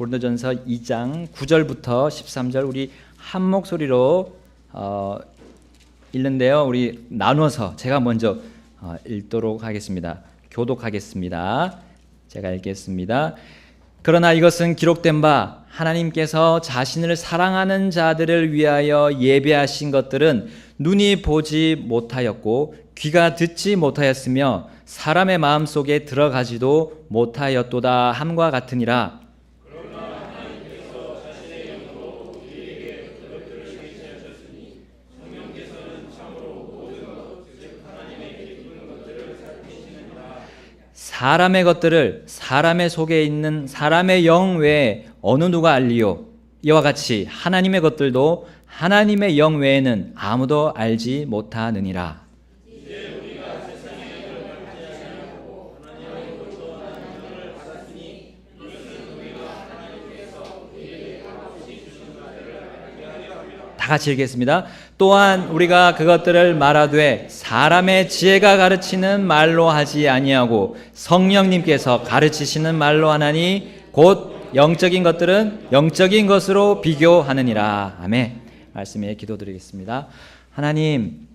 고린도전서 2장 9절부터 13절 우리 한 목소리로 읽는데요. 우리 나눠서 제가 먼저 읽도록 하겠습니다. 교독하겠습니다. 제가 읽겠습니다. 그러나 이것은 기록된 바 하나님께서 자신을 사랑하는 자들을 위하여 예배하신 것들은 눈이 보지 못하였고 귀가 듣지 못하였으며 사람의 마음속에 들어가지도 못하였도다 함과 같으니라. 사람의 것들을 사람의 속에 있는 사람의 영 외에 어느 누가 알리요? 이와 같이 하나님의 것들도 하나님의 영 외에는 아무도 알지 못하느니라. 다 같이 읽겠습니다. 또한 우리가 그것들을 말하되 사람의 지혜가 가르치는 말로 하지 아니하고 성령님께서 가르치시는 말로 하나니 곧 영적인 것들은 영적인 것으로 비교하느니라. 아멘. 말씀에 기도드리겠습니다. 하나님,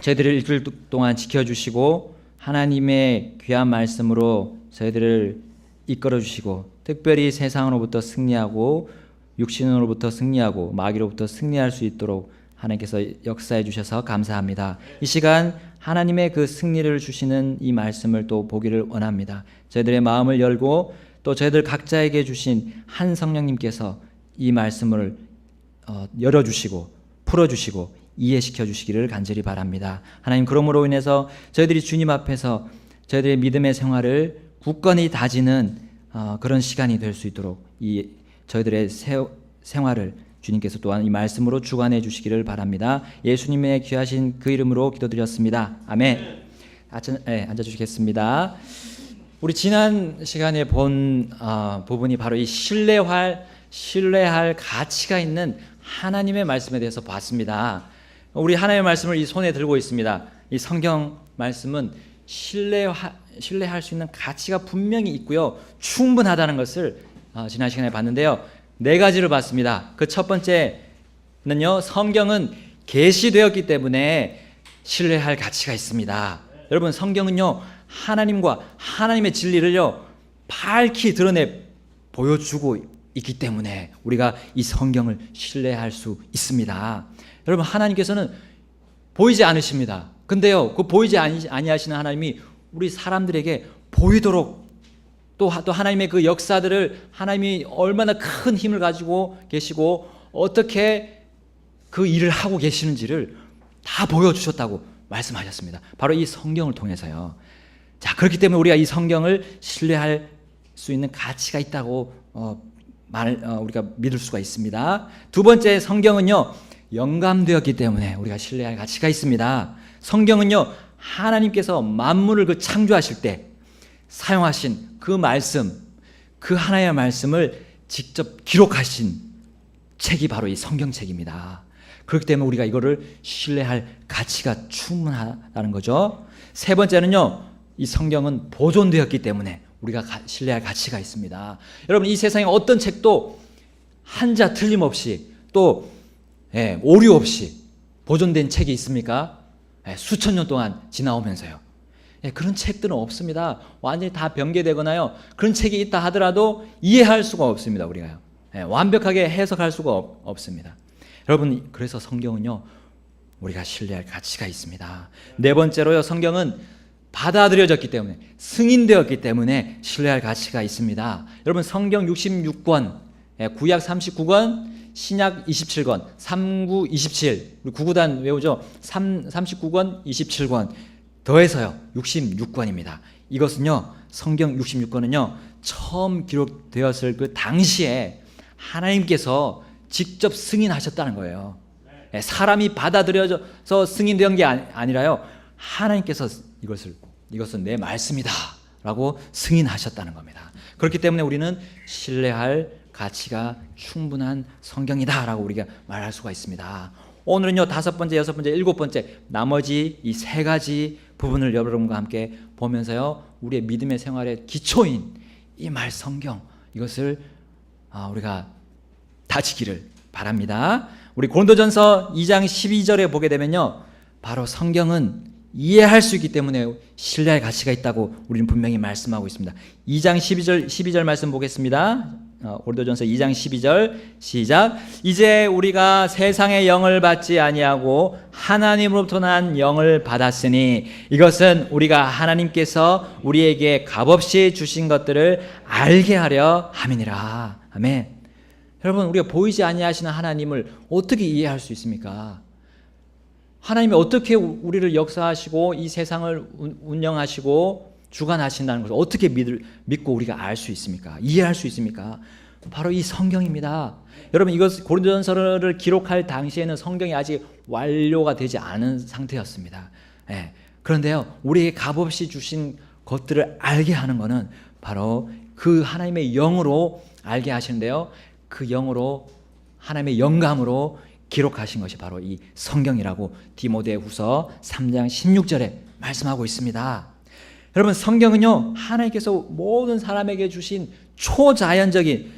저희들을 일주일 동안 지켜주시고 하나님의 귀한 말씀으로 저희들을 이끌어주시고 특별히 세상으로부터 승리하고 육신으로부터 승리하고 마귀로부터 승리할 수 있도록 하나님께서 역사해 주셔서 감사합니다. 이 시간 하나님의 그 승리를 주시는 이 말씀을 또 보기를 원합니다. 저희들의 마음을 열고 또 저희들 각자에게 주신 한 성령님께서 이 말씀을 열어주시고 풀어주시고 이해시켜 주시기를 간절히 바랍니다. 하나님, 그러므로 인해서 저희들이 주님 앞에서 저희들의 믿음의 생활을 굳건히 다지는 그런 시간이 될 수 있도록 이 저희들의 생활을 주님께서 또한 이 말씀으로 주관해 주시기를 바랍니다. 예수님의 귀하신 그 이름으로 기도드렸습니다. 아멘. 앉아주시겠습니다. 우리 지난 시간에 본 부분이 바로 이 신뢰할 가치가 있는 하나님의 말씀에 대해서 봤습니다. 우리 하나님의 말씀을 이 손에 들고 있습니다. 이 성경 말씀은 신뢰할 수 있는 가치가 분명히 있고요, 충분하다는 것을 지난 시간에 봤는데요. 4가지를 봤습니다. 그 첫 번째는요, 성경은 계시되었기 때문에 신뢰할 가치가 있습니다. 여러분, 성경은요, 하나님과 하나님의 진리를요 밝히 드러내 보여주고 있기 때문에 우리가 이 성경을 신뢰할 수 있습니다. 여러분, 하나님께서는 보이지 않으십니다. 근데요, 그 보이지 아니하시는 하나님이 우리 사람들에게 보이도록 또 하나님의 그 역사들을 하나님이 얼마나 큰 힘을 가지고 계시고 어떻게 그 일을 하고 계시는지를 다 보여주셨다고 말씀하셨습니다. 바로 이 성경을 통해서요. 자, 그렇기 때문에 우리가 이 성경을 신뢰할 수 있는 가치가 있다고 우리가 믿을 수가 있습니다. 두 번째, 성경은요 영감되었기 때문에 우리가 신뢰할 가치가 있습니다. 성경은요 하나님께서 만물을 그 창조하실 때 사용하신 그 말씀, 그 하나의 말씀을 직접 기록하신 책이 바로 이 성경책입니다. 그렇기 때문에 우리가 이거를 신뢰할 가치가 충분하다는 거죠. 세 번째는요, 이 성경은 보존되었기 때문에 우리가 신뢰할 가치가 있습니다. 여러분, 이 세상에 어떤 책도 한자 틀림없이 또 오류 없이 보존된 책이 있습니까? 수천 년 동안 지나오면서요. 그런 책들은 없습니다. 완전히 다 변개되거나요, 그런 책이 있다 하더라도 이해할 수가 없습니다. 우리가요. 완벽하게 해석할 수가 없습니다. 여러분, 그래서 성경은요 우리가 신뢰할 가치가 있습니다. 네 번째로요, 성경은 받아들여졌기 때문에, 승인되었기 때문에 신뢰할 가치가 있습니다. 여러분, 성경 66권, 구약 39권, 신약 27권, 39, 27, 우리 구구단 외우죠? 39권, 27권 더해서요 66권입니다. 이것은요, 성경 66권은요 처음 기록되었을 그 당시에 하나님께서 직접 승인하셨다는 거예요. 사람이 받아들여져서 승인된 게 아니라요, 하나님께서 이것은 내 말씀이다 라고 승인하셨다는 겁니다. 그렇기 때문에 우리는 신뢰할 가치가 충분한 성경이다 라고 우리가 말할 수가 있습니다. 오늘은요 5번째, 6번째, 7번째 나머지 이 3가지 부분을 여러분과 함께 보면서요 우리의 믿음의 생활의 기초인 이 말 성경, 이것을 우리가 다지기를 바랍니다. 우리 고린도전서 2장 12절에 보게 되면요, 바로 성경은 이해할 수 있기 때문에 신뢰할 가치가 있다고 우리는 분명히 말씀하고 있습니다. 2장 12절 말씀 보겠습니다. 고린도전서 2장 12절 시작. 이제 우리가 세상의 영을 받지 아니하고 하나님으로부터 난 영을 받았으니 이것은 우리가 하나님께서 우리에게 값없이 주신 것들을 알게 하려 함이니라. 아멘. 여러분, 우리가 보이지 아니하시는 하나님을 어떻게 이해할 수 있습니까? 하나님이 어떻게 우리를 역사하시고 이 세상을 운영하시고 주관하신다는 것을 어떻게 믿고 우리가 알 수 있습니까? 이해할 수 있습니까? 바로 이 성경입니다. 여러분, 이것 고린도전서를 기록할 당시에는 성경이 아직 완료가 되지 않은 상태였습니다. 그런데요, 우리에게 값없이 주신 것들을 알게 하는 것은 바로 그 하나님의 영으로 알게 하시는데요, 그 영으로 하나님의 영감으로 기록하신 것이 바로 이 성경이라고 디모데후서 3장 16절에 말씀하고 있습니다. 여러분, 성경은요, 하나님께서 모든 사람에게 주신 초자연적인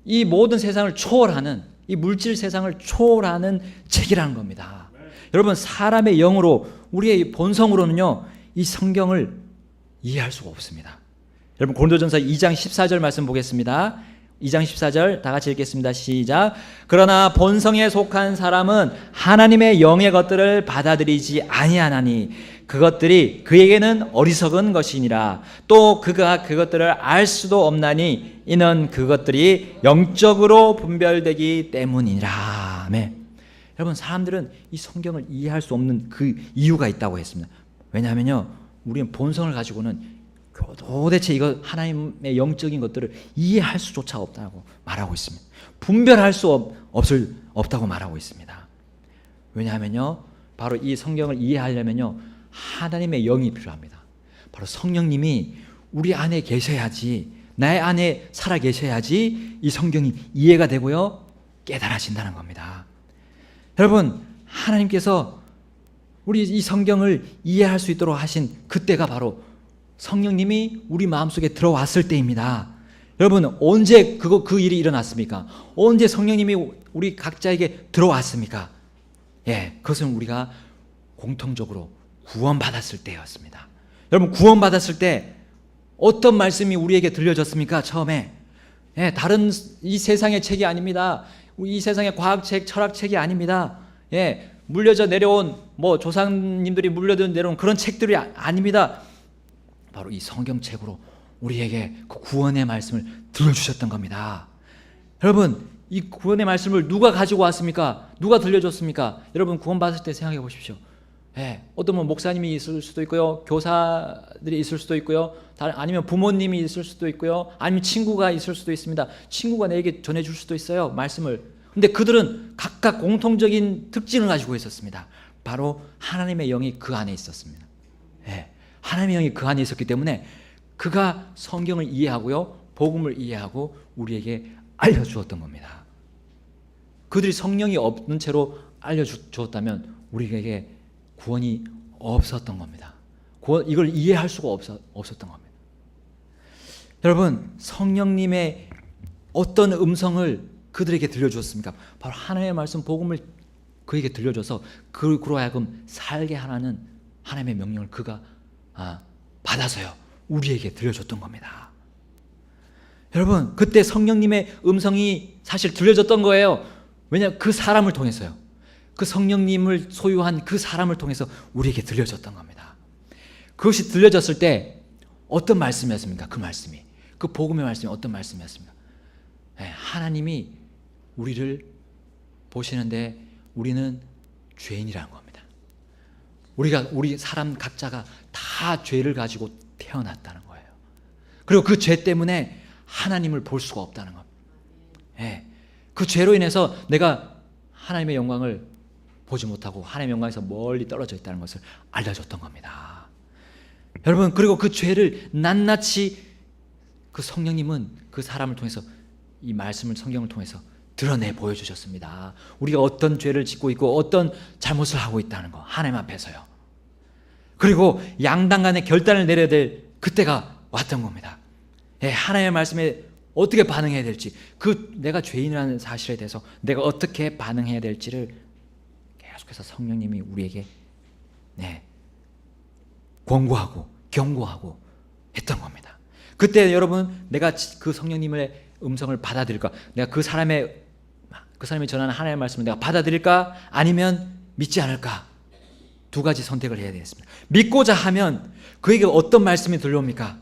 이 모든 세상을 초월하는, 이 물질 세상을 초월하는 책이라는 겁니다. 여러분, 사람의 영으로, 우리의 본성으로는요, 이 성경을 이해할 수가 없습니다. 여러분, 고린도전서 2장 14절 말씀 보겠습니다. 2장 14절 다 같이 읽겠습니다. 시작. 그러나 본성에 속한 사람은 하나님의 영의 것들을 받아들이지 아니하나니 그것들이 그에게는 어리석은 것이니라. 또 그가 그것들을 알 수도 없나니 이는 그것들이 영적으로 분별되기 때문이라. 아멘. 여러분, 사람들은 이 성경을 이해할 수 없는 그 이유가 있다고 했습니다. 왜냐하면요, 우리는 본성을 가지고는 도대체 이거 하나님의 영적인 것들을 이해할 수조차 없다고 말하고 있습니다. 분별할 수 없다고 말하고 있습니다. 왜냐하면요, 바로 이 성경을 이해하려면요, 하나님의 영이 필요합니다. 바로 성령님이 우리 안에 계셔야지, 나의 안에 살아 계셔야지 이 성경이 이해가 되고요, 깨달아진다는 겁니다. 여러분, 하나님께서 우리 이 성경을 이해할 수 있도록 하신 그때가 바로 성령님이 우리 마음속에 들어왔을 때입니다. 여러분, 언제 그 일이 일어났습니까? 언제 성령님이 우리 각자에게 들어왔습니까? 그것은 우리가 공통적으로 구원받았을 때였습니다. 여러분, 구원받았을 때 어떤 말씀이 우리에게 들려졌습니까? 처음에 다른 이 세상의 책이 아닙니다. 이 세상의 과학책, 철학책이 아닙니다. 물려져 내려온 조상님들이 물려져 내려온 그런 책들이 아닙니다. 바로 이 성경책으로 우리에게 그 구원의 말씀을 들려주셨던 겁니다. 여러분, 이 구원의 말씀을 누가 가지고 왔습니까? 누가 들려줬습니까? 여러분, 구원받을 때 생각해 보십시오. 어떤 분 목사님이 있을 수도 있고요, 교사들이 있을 수도 있고요, 아니면 부모님이 있을 수도 있고요, 아니면 친구가 있을 수도 있습니다. 친구가 내게 전해줄 수도 있어요, 말씀을. 근데 그들은 각각 공통적인 특징을 가지고 있었습니다. 바로 하나님의 영이 그 안에 있었습니다. 하나님의 영이 그 안에 있었기 때문에 그가 성경을 이해하고요, 복음을 이해하고 우리에게 알려주었던 겁니다. 그들이 성령이 없는 채로 알려주었다면 우리에게 구원이 없었던 겁니다. 이걸 이해할 수가 없었던 겁니다. 여러분, 성령님의 어떤 음성을 그들에게 들려주었습니까? 바로 하나님의 말씀, 복음을 그에게 들려줘서 그로 하여금 살게 하라는 하나님의 명령을 그가 받아서요, 우리에게 들려줬던 겁니다. 여러분, 그때 성령님의 음성이 사실 들려졌던 거예요. 왜냐하면 그 사람을 통해서요, 그 성령님을 소유한 그 사람을 통해서 우리에게 들려졌던 겁니다. 그것이 들려졌을 때 어떤 말씀이었습니까? 그 말씀이, 그 복음의 말씀이 어떤 말씀이었습니까? 하나님이 우리를 보시는데 우리는 죄인이라는 겁니다. 우리 사람 각자가 다 죄를 가지고 태어났다는 거예요. 그리고 그 죄 때문에 하나님을 볼 수가 없다는 겁니다. 그 죄로 인해서 내가 하나님의 영광을 보지 못하고 하나님의 영광에서 멀리 떨어져 있다는 것을 알려줬던 겁니다. 여러분, 그리고 그 죄를 낱낱이 그 성령님은 그 사람을 통해서, 이 말씀을, 성경을 통해서 드러내 보여주셨습니다. 우리가 어떤 죄를 짓고 있고 어떤 잘못을 하고 있다는 거, 하나님 앞에서요. 그리고 양당 간에 결단을 내려야 될 그때가 왔던 겁니다. 하나님의 말씀에 어떻게 반응해야 될지, 내가 죄인이라는 사실에 대해서 내가 어떻게 반응해야 될지를 계속해서 성령님이 우리에게 권고하고 경고하고 했던 겁니다. 그때 여러분, 내가 그 성령님의 음성을 받아들일까? 내가 그 사람이 전하는 하나님의 말씀을 내가 받아들일까? 아니면 믿지 않을까? 두 가지 선택을 해야 되겠습니다. 믿고자 하면 그에게 어떤 말씀이 들려옵니까?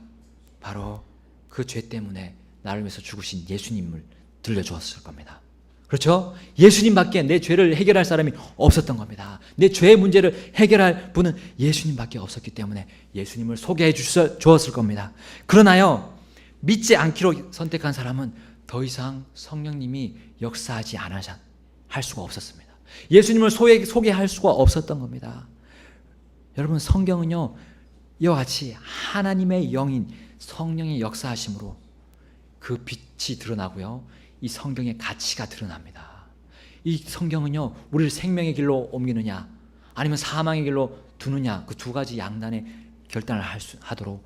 바로 그 죄 때문에 나를 위해서 죽으신 예수님을 들려주었을 겁니다. 그렇죠? 예수님밖에 내 죄를 해결할 사람이 없었던 겁니다. 내 죄의 문제를 해결할 분은 예수님밖에 없었기 때문에 예수님을 소개해 주었을 겁니다. 그러나요, 믿지 않기로 선택한 사람은 더 이상 성령님이 역사하지 할 수가 없었습니다. 예수님을 소개할 수가 없었던 겁니다. 여러분, 성경은요, 이와 같이 하나님의 영인 성령의 역사하심으로 그 빛이 드러나고요, 이 성경의 가치가 드러납니다. 이 성경은요, 우리를 생명의 길로 옮기느냐 아니면 사망의 길로 두느냐, 그 두 가지 양단의 결단을 하도록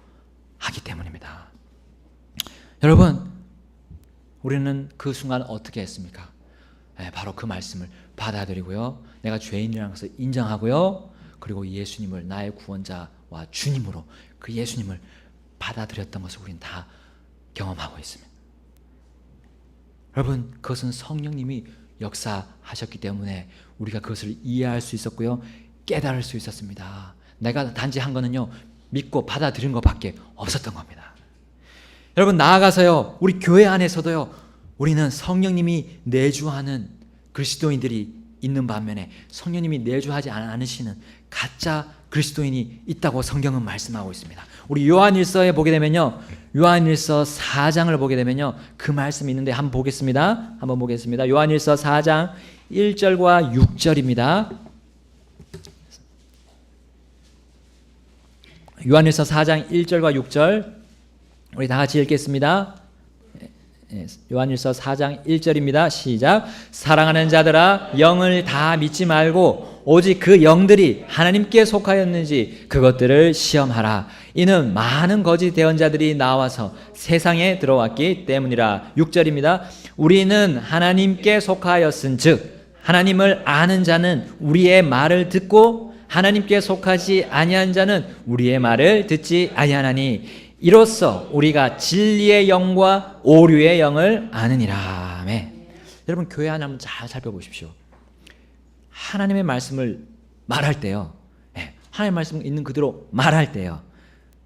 하기 때문입니다. 여러분, 우리는 그 순간 어떻게 했습니까? 바로 그 말씀을 받아들이고요, 내가 죄인이라는 것을 인정하고요, 그리고 예수님을 나의 구원자와 주님으로 그 예수님을 받아들였던 것을 우리는 다 경험하고 있습니다. 여러분, 그것은 성령님이 역사하셨기 때문에 우리가 그것을 이해할 수 있었고요, 깨달을 수 있었습니다. 내가 단지 한 거는요, 믿고 받아들인 것밖에 없었던 겁니다. 여러분, 나아가서요, 우리 교회 안에서도요, 우리는 성령님이 내주하는 그리스도인들이 있는 반면에 성령님이 내주하지 않으시는 가짜 그리스도인이 있다고 성경은 말씀하고 있습니다. 우리 요한일서에 보게 되면요, 요한일서 4장을 보게 되면요, 그 말씀이 있는데 한번 보겠습니다. 요한일서 4장 1절과 6절입니다. 요한일서 4장 1절과 6절 우리 다 같이 읽겠습니다. 요한일서 4장 1절입니다. 시작. 사랑하는 자들아, 영을 다 믿지 말고 오직 그 영들이 하나님께 속하였는지 그것들을 시험하라. 이는 많은 거짓 대언자들이 나와서 세상에 들어왔기 때문이라. 6절입니다. 우리는 하나님께 속하였은즉 하나님을 아는 자는 우리의 말을 듣고 하나님께 속하지 아니한 자는 우리의 말을 듣지 아니하나니 이로써 우리가 진리의 영과 오류의 영을 아느니라. 아멘. 여러분, 교회 안에 한번 잘 살펴보십시오. 하나님의 말씀을 말할 때요, 하나님의 말씀 있는 그대로 말할 때요,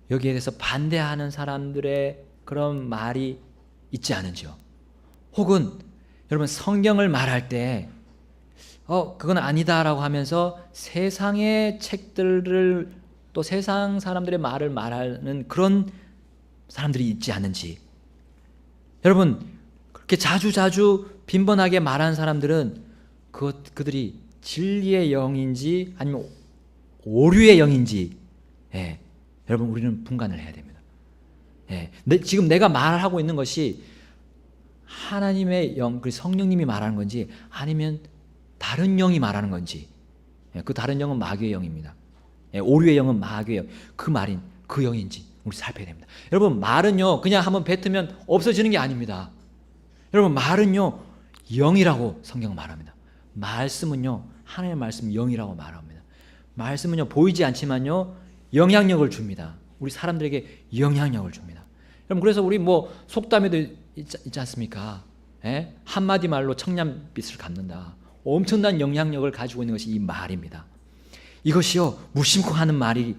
여기에 대해서 반대하는 사람들의 그런 말이 있지 않은지요. 혹은 여러분, 성경을 말할 때 그건 아니다라고 하면서 세상의 책들을 또 세상 사람들의 말을 말하는 그런 사람들이 있지 않은지. 여러분, 그렇게 자주 빈번하게 말하는 사람들은 그들이 진리의 영인지 아니면 오류의 영인지, 여러분, 우리는 분간을 해야 됩니다. 지금 내가 말하고 있는 것이 하나님의 영, 그 성령님이 말하는 건지 아니면 다른 영이 말하는 건지, 그 다른 영은 마귀의 영입니다. 오류의 영은 마귀의 영, 그 말인 그 영인지 우리 살펴야 됩니다. 여러분, 말은요, 그냥 한번 뱉으면 없어지는 게 아닙니다. 여러분, 말은요, 영이라고 성경은 말합니다. 말씀은요, 하나님의 말씀 영이라고 말합니다. 말씀은요, 보이지 않지만요, 영향력을 줍니다. 우리 사람들에게 영향력을 줍니다. 여러분, 그래서 우리 속담에도 있지 않습니까? 한마디 말로 청량빛을 갚는다. 엄청난 영향력을 가지고 있는 것이 이 말입니다. 이것이요, 무심코 하는 말이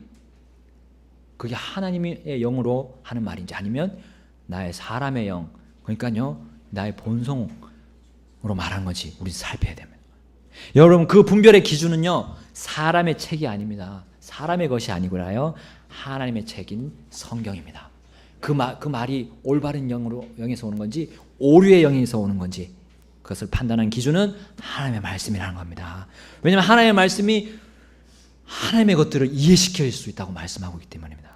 그게 하나님의 영으로 하는 말인지 아니면 나의 사람의 영, 그러니까요, 나의 본성으로 말한 건지 우리 살펴야 됩니다. 여러분, 그 분별의 기준은요, 사람의 책이 아닙니다. 사람의 것이 아니고요, 하나님의 책인 성경입니다. 그 말이 올바른 영에서 오는 건지 오류의 영에서 오는 건지 그것을 판단하는 기준은 하나님의 말씀이라는 겁니다. 왜냐하면 하나님의 말씀이 하나님의 것들을 이해시킬 수 있다고 말씀하고 있기 때문입니다.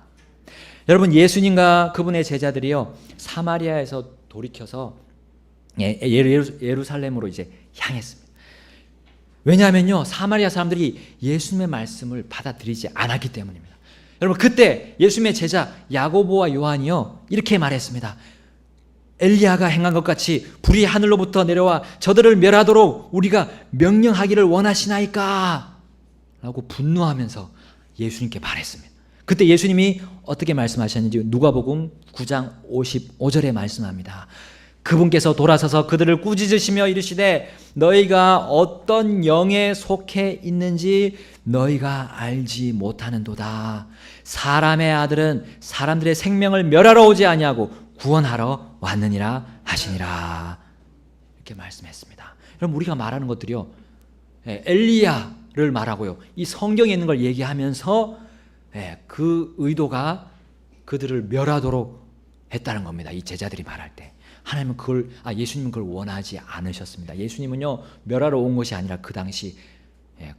여러분, 예수님과 그분의 제자들이요, 사마리아에서 돌이켜서 예루살렘으로 이제 향했습니다. 왜냐하면요, 사마리아 사람들이 예수님의 말씀을 받아들이지 않았기 때문입니다. 여러분, 그때 예수님의 제자 야고보와 요한이요, 이렇게 말했습니다. 엘리야가 행한 것 같이 불이 하늘로부터 내려와 저들을 멸하도록 우리가 명령하기를 원하시나이까? 라고 분노하면서 예수님께 말했습니다. 그때 예수님이 어떻게 말씀하셨는지 누가복음 9장 55절에 말씀합니다. 그분께서 돌아서서 그들을 꾸짖으시며 이르시되 너희가 어떤 영에 속해 있는지 너희가 알지 못하는도다. 사람의 아들은 사람들의 생명을 멸하러 오지 아니하고 구원하러 왔느니라 하시니라. 이렇게 말씀했습니다. 여러분, 우리가 말하는 것들이요, 엘리야를 말하고요, 이 성경에 있는 걸 얘기하면서 그 의도가 그들을 멸하도록 했다는 겁니다. 이 제자들이 말할 때 하나님은 예수님은 그걸 원하지 않으셨습니다. 예수님은요, 멸하러 온 것이 아니라 그 당시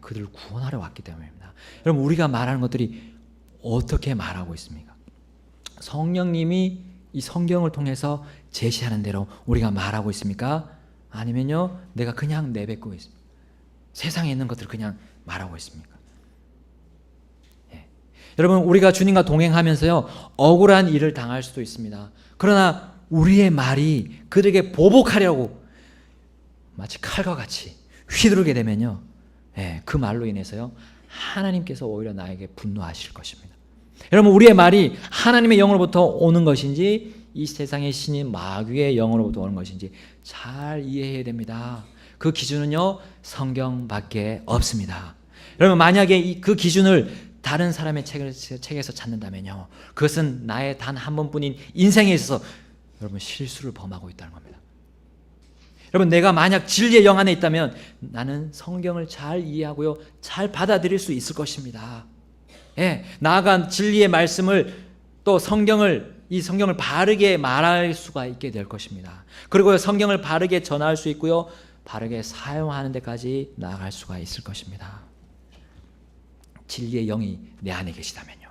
그들을 구원하러 왔기 때문입니다. 여러분, 우리가 말하는 것들이 어떻게 말하고 있습니까? 성령님이 이 성경을 통해서 제시하는 대로 우리가 말하고 있습니까? 아니면요, 내가 그냥 내뱉고 있습니까? 세상에 있는 것들을 그냥 말하고 있습니까? 여러분, 우리가 주님과 동행하면서요, 억울한 일을 당할 수도 있습니다. 그러나 우리의 말이 그들에게 보복하려고 마치 칼과 같이 휘두르게 되면요, 그 말로 인해서요, 하나님께서 오히려 나에게 분노하실 것입니다. 여러분, 우리의 말이 하나님의 영으로부터 오는 것인지 이 세상의 신인 마귀의 영으로부터 오는 것인지 잘 이해해야 됩니다. 그 기준은요, 성경밖에 없습니다. 여러분, 만약에 그 기준을 다른 사람의 책에서 찾는다면요, 그것은 나의 단 한 번뿐인 인생에 있어서 여러분 실수를 범하고 있다는 겁니다. 여러분, 내가 만약 진리의 영 안에 있다면 나는 성경을 잘 이해하고요, 잘 받아들일 수 있을 것입니다. 나아가 진리의 말씀을 또 이 성경을 바르게 말할 수가 있게 될 것입니다. 그리고 성경을 바르게 전할 수 있고요, 바르게 사용하는 데까지 나아갈 수가 있을 것입니다. 진리의 영이 내 안에 계시다면요.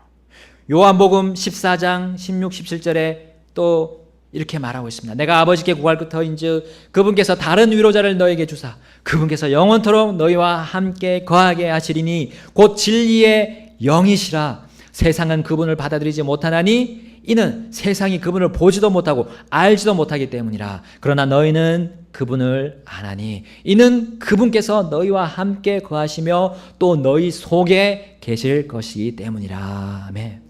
요한복음 14장 16, 17절에 또 이렇게 말하고 있습니다. 내가 아버지께 구할 터인즉 그분께서 다른 위로자를 너에게 주사 그분께서 영원토록 너희와 함께 거하게 하시리니 곧 진리의 영이시라. 세상은 그분을 받아들이지 못하나니 이는 세상이 그분을 보지도 못하고 알지도 못하기 때문이라. 그러나 너희는 그분을 아나니 이는 그분께서 너희와 함께 거하시며 또 너희 속에 계실 것이기 때문이라. 아멘.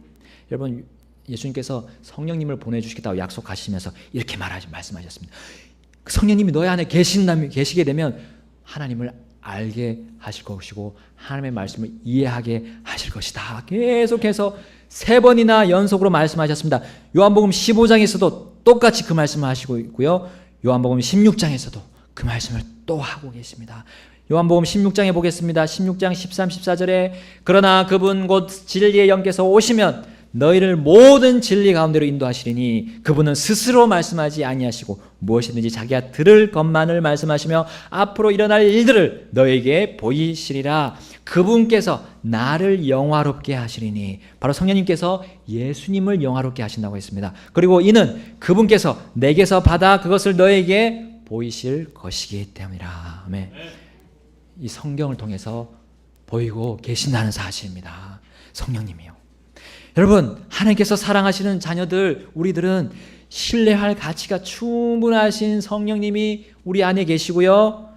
여러분, 예수님께서 성령님을 보내주시겠다고 약속하시면서 이렇게 말씀하셨습니다. 성령님이 너희 안에 계시게 되면 하나님을 알게 하실 것이고 하나님의 말씀을 이해하게 하실 것이다. 계속해서 3번이나 연속으로 말씀하셨습니다. 요한복음 15장에서도 똑같이 그 말씀을 하시고 있고요, 요한복음 16장에서도 그 말씀을 또 하고 계십니다. 요한복음 16장에 보겠습니다. 16장 13, 14절에 그러나 그분 곧 진리의 영께서 오시면 너희를 모든 진리 가운데로 인도하시리니 그분은 스스로 말씀하지 아니하시고 무엇이든지 자기가 들을 것만을 말씀하시며 앞으로 일어날 일들을 너희에게 보이시리라. 그분께서 나를 영화롭게 하시리니, 바로 성령님께서 예수님을 영화롭게 하신다고 했습니다. 그리고 이는 그분께서 내게서 받아 그것을 너희에게 보이실 것이기 때문이라. 아멘. 이 성경을 통해서 보이고 계신다는 사실입니다. 성령님이요. 여러분, 하나님께서 사랑하시는 자녀들, 우리들은 신뢰할 가치가 충분하신 성령님이 우리 안에 계시고요,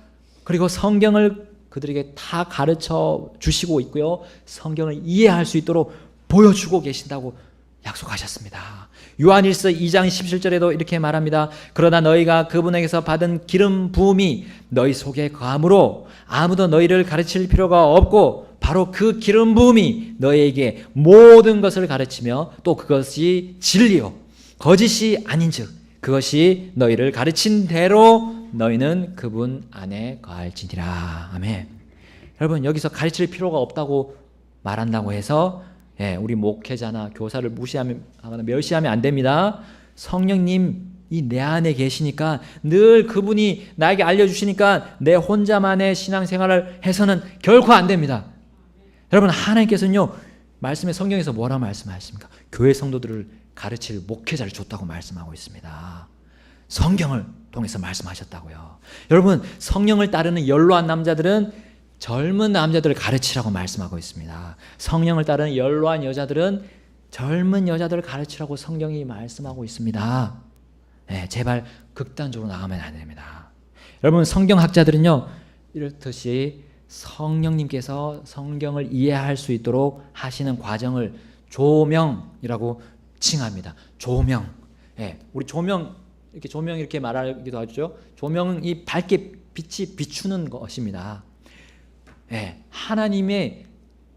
그리고 성경을 그들에게 다 가르쳐 주시고 있고요, 성경을 이해할 수 있도록 보여주고 계신다고 약속하셨습니다. 요한일서 2장 17절에도 이렇게 말합니다. 그러나 너희가 그분에게서 받은 기름 부음이 너희 속에 거함으로 아무도 너희를 가르칠 필요가 없고 바로 그 기름 부음이 너희에게 모든 것을 가르치며 또 그것이 진리요 거짓이 아닌즉 그것이 너희를 가르친 대로 너희는 그분 안에 거할지니라. 아멘. 여러분, 여기서 가르칠 필요가 없다고 말한다고 해서 우리 목회자나 교사를 무시하거나 멸시하면 안 됩니다. 성령님이 내 안에 계시니까, 늘 그분이 나에게 알려주시니까 내 혼자만의 신앙생활을 해서는 결코 안 됩니다. 여러분, 하나님께서는요, 말씀에 성경에서 뭐라고 말씀하십니까? 교회 성도들을 가르칠 목회자를 줬다고 말씀하고 있습니다. 성경을 통해서 말씀하셨다고요. 여러분, 성령을 따르는 연로한 남자들은 젊은 남자들을 가르치라고 말씀하고 있습니다. 성령을 따르는 연로한 여자들은 젊은 여자들을 가르치라고 성경이 말씀하고 있습니다. 제발 극단적으로 나가면 안 됩니다. 여러분, 성경학자들은요, 이렇듯이 성령님께서 성경을 이해할 수 있도록 하시는 과정을 조명이라고 칭합니다. 조명. 예, 우리 조명 이렇게 말하기도 하죠. 조명이 밝게 빛이 비추는 것입니다. 예, 하나님의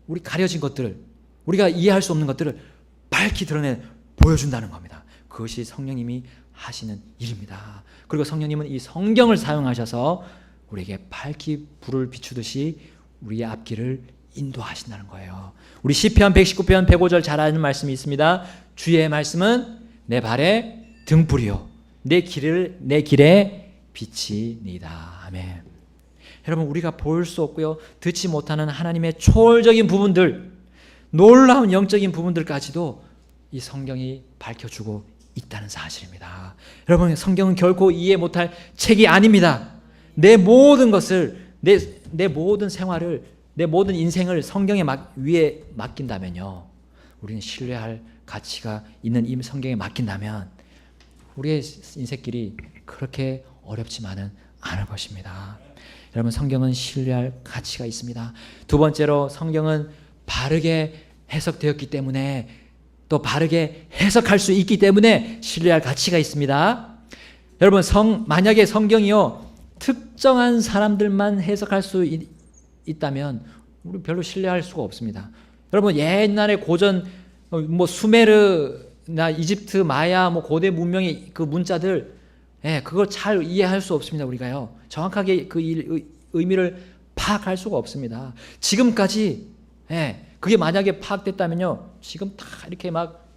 우리 가려진 것들을, 우리가 이해할 수 없는 것들을 밝히 드러내 보여준다는 겁니다. 그것이 성령님이 하시는 일입니다. 그리고 성령님은 이 성경을 사용하셔서 우리에게 밝히 불을 비추듯이 우리의 앞길을 인도하신다는 거예요. 우리 시편 119편 105절 잘 아는 말씀이 있습니다. 주의 말씀은 내 발의 등불이요 내 길에 빛이니이다. 아멘. 여러분, 우리가 볼 수 없고요, 듣지 못하는 하나님의 초월적인 부분들, 놀라운 영적인 부분들까지도 이 성경이 밝혀주고 있다는 사실입니다. 여러분, 성경은 결코 이해 못할 책이 아닙니다. 내 모든 것을, 내 모든 생활을, 내 모든 인생을 성경에 위에 맡긴다면요, 우리는 신뢰할 가치가 있는 이 성경에 맡긴다면 우리의 인생길이 그렇게 어렵지만은 않을 것입니다. 여러분, 성경은 신뢰할 가치가 있습니다. 두 번째로, 성경은 바르게 해석되었기 때문에, 또 바르게 해석할 수 있기 때문에 신뢰할 가치가 있습니다. 여러분, 만약에 성경이요 특정한 사람들만 해석할 수 있다면 우리 별로 신뢰할 수가 없습니다. 여러분, 옛날에 고전 수메르나 이집트, 마야, 고대 문명의 그 문자들, 그걸 잘 이해할 수 없습니다. 우리가요 정확하게 그 의미를 파악할 수가 없습니다. 지금까지 그게 만약에 파악됐다면요, 지금 다 이렇게 막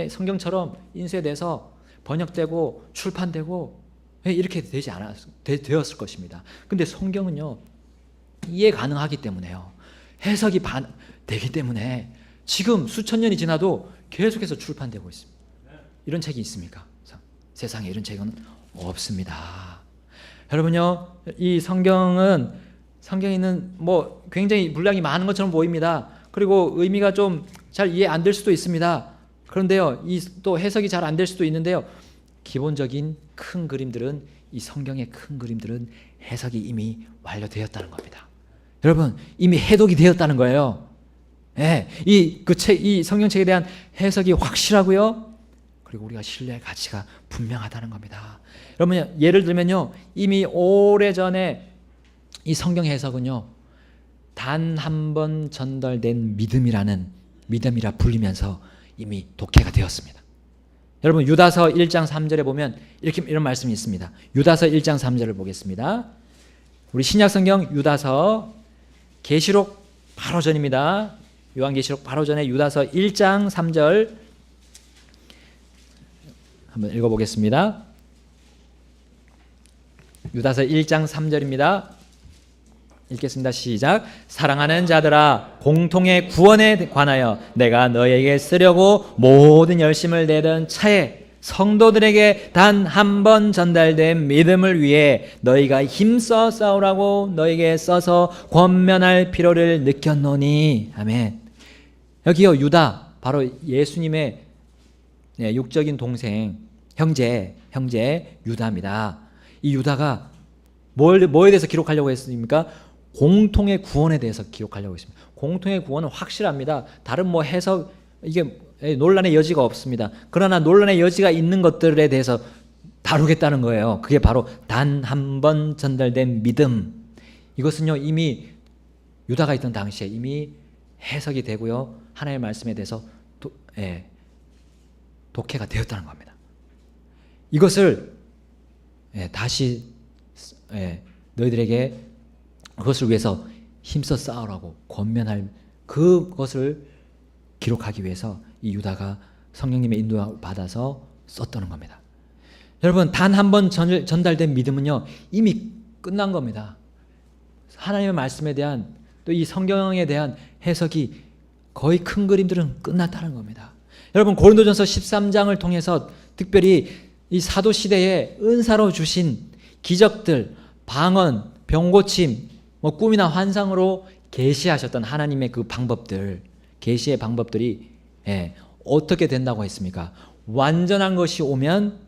성경처럼 인쇄돼서 번역되고 출판되고 이렇게 되었을 것입니다. 근데 성경은요, 이해 가능하기 때문에요, 해석이 되기 때문에 지금 수천 년이 지나도 계속해서 출판되고 있습니다. 이런 책이 있습니까? 세상에 이런 책은 없습니다. 여러분요, 이 성경에는 굉장히 분량이 많은 것처럼 보입니다. 그리고 의미가 좀 잘 이해 안 될 수도 있습니다. 그런데요, 또 해석이 잘 안 될 수도 있는데요, 기본적인 큰 그림들은, 이 성경의 큰 그림들은 해석이 이미 완료되었다는 겁니다. 여러분, 이미 해독이 되었다는 거예요. 이 성경책에 대한 해석이 확실하고요, 그리고 우리가 신뢰할 가치가 분명하다는 겁니다. 여러분, 예를 들면요, 이미 오래전에 이 성경 해석은요, 단 한 번 전달된 믿음이라 불리면서 이미 독해가 되었습니다. 여러분, 유다서 1장 3절에 보면 이런 말씀이 있습니다. 유다서 1장 3절을 보겠습니다. 우리 신약성경 유다서, 계시록 바로 전입니다. 요한계시록 바로 전에 유다서 1장 3절 한번 읽어보겠습니다. 유다서 1장 3절입니다. 읽겠습니다. 시작. 사랑하는 자들아, 공통의 구원에 관하여 내가 너에게 쓰려고 모든 열심을 내던 차에 성도들에게 단 한 번 전달된 믿음을 위해 너희가 힘써 싸우라고 너에게 써서 권면할 필요를 느꼈노니. 아멘. 여기요, 유다, 바로 예수님의 육적인 동생, 형제 유다입니다. 이 유다가 뭐에 대해서 기록하려고 했습니까? 공통의 구원에 대해서 기록하려고 했습니다. 공통의 구원은 확실합니다. 다른 해석, 이게 논란의 여지가 없습니다. 그러나 논란의 여지가 있는 것들에 대해서 다루겠다는 거예요. 그게 바로 단 한 번 전달된 믿음. 이것은요, 이미 유다가 있던 당시에 이미 해석이 되고요, 하나님의 말씀에 대해서 독해가 되었다는 겁니다. 이것을 다시 너희들에게 그것을 위해서 힘써 싸우라고 권면할, 그것을 기록하기 위해서 이 유다가 성령님의 인도 받아서 썼다는 겁니다. 여러분, 단 한 번 전달된 믿음은요, 이미 끝난 겁니다. 하나님의 말씀에 대한, 또 이 성경에 대한 해석이 거의 큰 그림들은 끝났다는 겁니다. 여러분, 고린도전서 13장을 통해서 특별히 이 사도 시대에 은사로 주신 기적들, 방언, 병고침, 꿈이나 환상으로 계시하셨던 하나님의 그 방법들, 계시의 방법들이 어떻게 된다고 했습니까? 완전한 것이 오면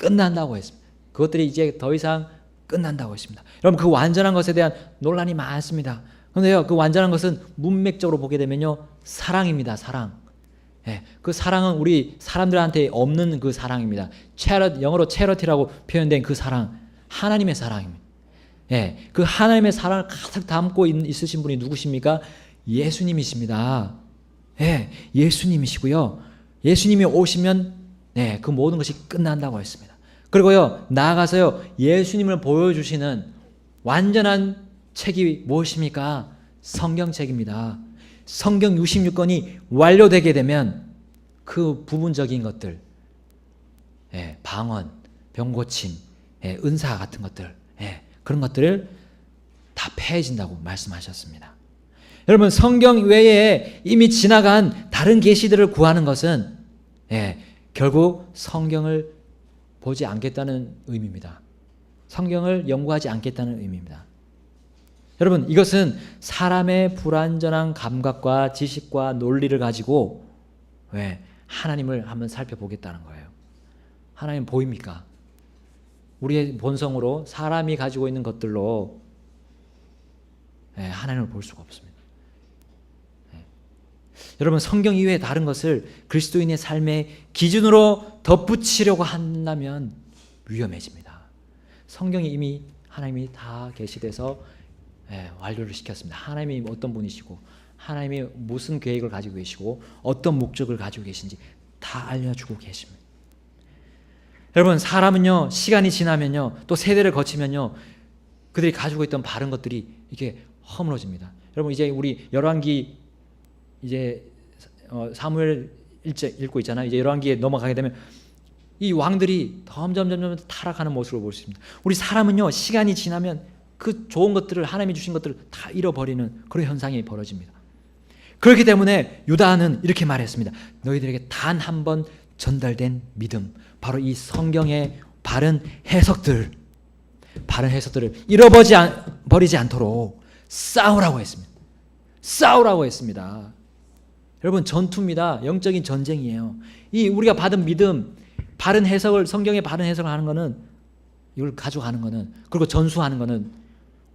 끝난다고 했습니다. 그것들이 이제 더 이상 끝난다고 했습니다. 여러분, 그 완전한 것에 대한 논란이 많습니다. 그런데요, 그 완전한 것은 문맥적으로 보게 되면요, 사랑입니다. 사랑. 예, 그 사랑은 우리 사람들한테 없는 그 사랑입니다. 영어로 charity라고 표현된 그 사랑, 하나님의 사랑입니다. 예, 그 하나님의 사랑을 가득 담고 있으신 분이 누구십니까? 예수님이십니다. 예, 예수님이시고요. 예수님이 오시면 그 모든 것이 끝난다고 했습니다. 그리고요, 나아가서요, 예수님을 보여주시는 완전한 책이 무엇입니까? 성경책입니다. 성경 66권이 완료되게 되면 그 부분적인 것들, 방언, 병고침, 은사 같은 것들, 그런 것들을 다 폐해진다고 말씀하셨습니다. 여러분, 성경 외에 이미 지나간 다른 계시들을 구하는 것은 결국 성경을 보지 않겠다는 의미입니다. 성경을 연구하지 않겠다는 의미입니다. 여러분, 이것은 사람의 불완전한 감각과 지식과 논리를 가지고 하나님을 한번 살펴보겠다는 거예요. 하나님 보입니까? 우리의 본성으로 사람이 가지고 있는 것들로 하나님을 볼 수가 없습니다. 여러분, 성경 이외의 다른 것을 그리스도인의 삶의 기준으로 덧붙이려고 한다면 위험해집니다. 성경이 이미 하나님이 다 계시돼서 완료를 시켰습니다. 하나님이 어떤 분이시고 하나님이 무슨 계획을 가지고 계시고 어떤 목적을 가지고 계신지 다 알려주고 계십니다. 여러분, 사람은요, 시간이 지나면요, 또 세대를 거치면요, 그들이 가지고 있던 바른 것들이 이게 허물어집니다. 여러분, 이제 우리 열왕기 이제 사무엘 읽고 있잖아요. 이제 열왕기에 넘어가게 되면 이 왕들이 점점 타락하는 모습을 볼 수 있습니다. 우리 사람은요, 시간이 지나면 그 좋은 것들을, 하나님이 주신 것들을 다 잃어버리는 그런 현상이 벌어집니다. 그렇기 때문에 유다는 이렇게 말했습니다. 너희들에게 단 한 번 전달된 믿음, 바로 이 성경의 바른 해석들을 잃어버리지 않도록 싸우라고 했습니다. 싸우라고 했습니다. 여러분, 전투입니다. 영적인 전쟁이에요. 이 우리가 받은 믿음, 바른 해석을, 성경의 바른 해석을 하는 거는, 이걸 가져가는 거는, 그리고 전수하는 거는,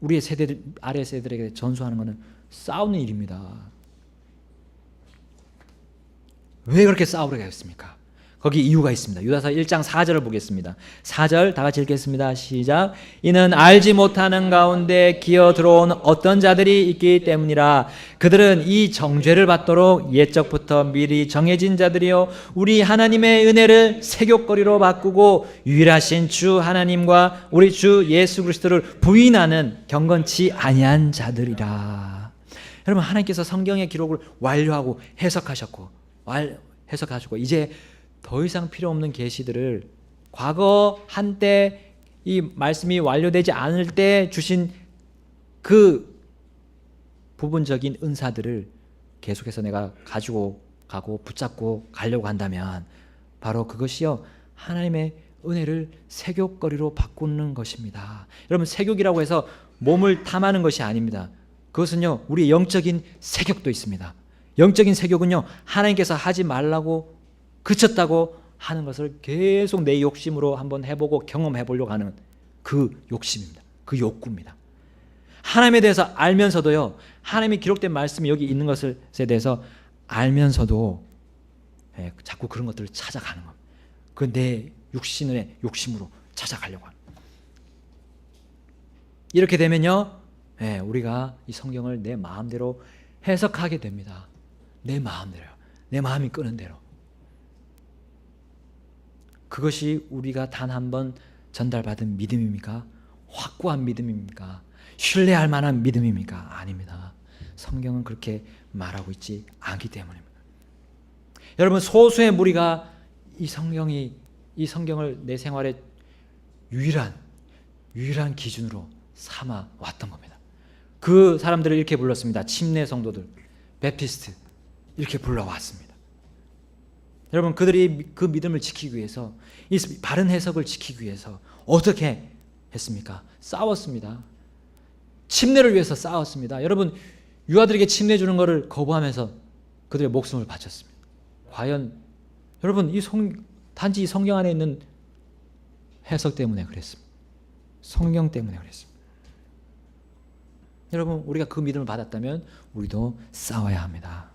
우리의 세대들, 아래 세대들에게 전수하는 거는 싸우는 일입니다. 왜 그렇게 싸우려고 했습니까? 거기 이유가 있습니다. 유다서 1장 4절을 보겠습니다. 4절 다 같이 읽겠습니다. 시작. 이는 알지 못하는 가운데 기어 들어온 어떤 자들이 있기 때문이라. 그들은 이 정죄를 받도록 옛적부터 미리 정해진 자들이요, 우리 하나님의 은혜를 세귑거리로 바꾸고 유일하신 주 하나님과 우리 주 예수 그리스도를 부인하는 경건치 아니한 자들이라. 여러분, 하나님께서 성경의 기록을 완료하고 해석하시고 이제 더 이상 필요 없는 계시들을, 과거 한때 이 말씀이 완료되지 않을 때 주신 그 부분적인 은사들을 계속해서 내가 가지고 가고 붙잡고 가려고 한다면 바로 그것이요, 하나님의 은혜를 세귑거리로 바꾸는 것입니다. 여러분, 세귑이라고 해서 몸을 탐하는 것이 아닙니다. 그것은요, 우리의 영적인 세귑도 있습니다. 영적인 세귑은요, 하나님께서 하지 말라고 그쳤다고 하는 것을 계속 내 욕심으로 한번 해보고 경험해 보려고 하는 그 욕심입니다. 그 욕구입니다. 하나님에 대해서 알면서도요, 하나님이 기록된 말씀이 여기 있는 것에 대해서 알면서도 자꾸 그런 것들을 찾아가는 겁니다. 그 내 육신의 욕심으로 찾아가려고 합니다. 이렇게 되면요, 우리가 이 성경을 내 마음대로 해석하게 됩니다. 내 마음대로요. 내 마음이 끄는 대로. 그것이 우리가 단 한 번 전달받은 믿음입니까? 확고한 믿음입니까? 신뢰할 만한 믿음입니까? 아닙니다. 성경은 그렇게 말하고 있지 않기 때문입니다. 여러분, 소수의 무리가 이 성경을 내 생활의 유일한 기준으로 삼아 왔던 겁니다. 그 사람들을 이렇게 불렀습니다. 침례 성도들, 베프티스트, 이렇게 불러왔습니다. 여러분, 그들이 그 믿음을 지키기 위해서, 이 바른 해석을 지키기 위해서 어떻게 했습니까? 싸웠습니다. 침례를 위해서 싸웠습니다. 여러분, 유아들에게 침례 주는 것을 거부하면서 그들의 목숨을 바쳤습니다. 과연 여러분, 단지 이 성경 안에 있는 해석 때문에 그랬습니다. 성경 때문에 그랬습니다. 여러분, 우리가 그 믿음을 받았다면 우리도 싸워야 합니다.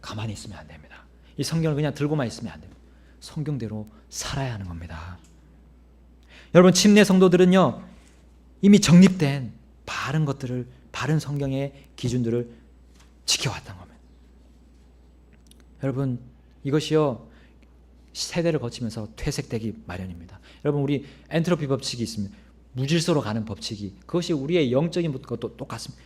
가만히 있으면 안 됩니다. 이 성경을 그냥 들고만 있으면 안 됩니다. 성경대로 살아야 하는 겁니다. 여러분, 침례 성도들은요, 이미 정립된 바른 것들을, 바른 성경의 기준들을 지켜왔던 겁니다. 여러분, 이것이요 세대를 거치면서 퇴색되기 마련입니다. 여러분, 우리 엔트로피 법칙이 있습니다. 무질서로 가는 법칙이, 그것이 우리의 영적인 것도 똑같습니다.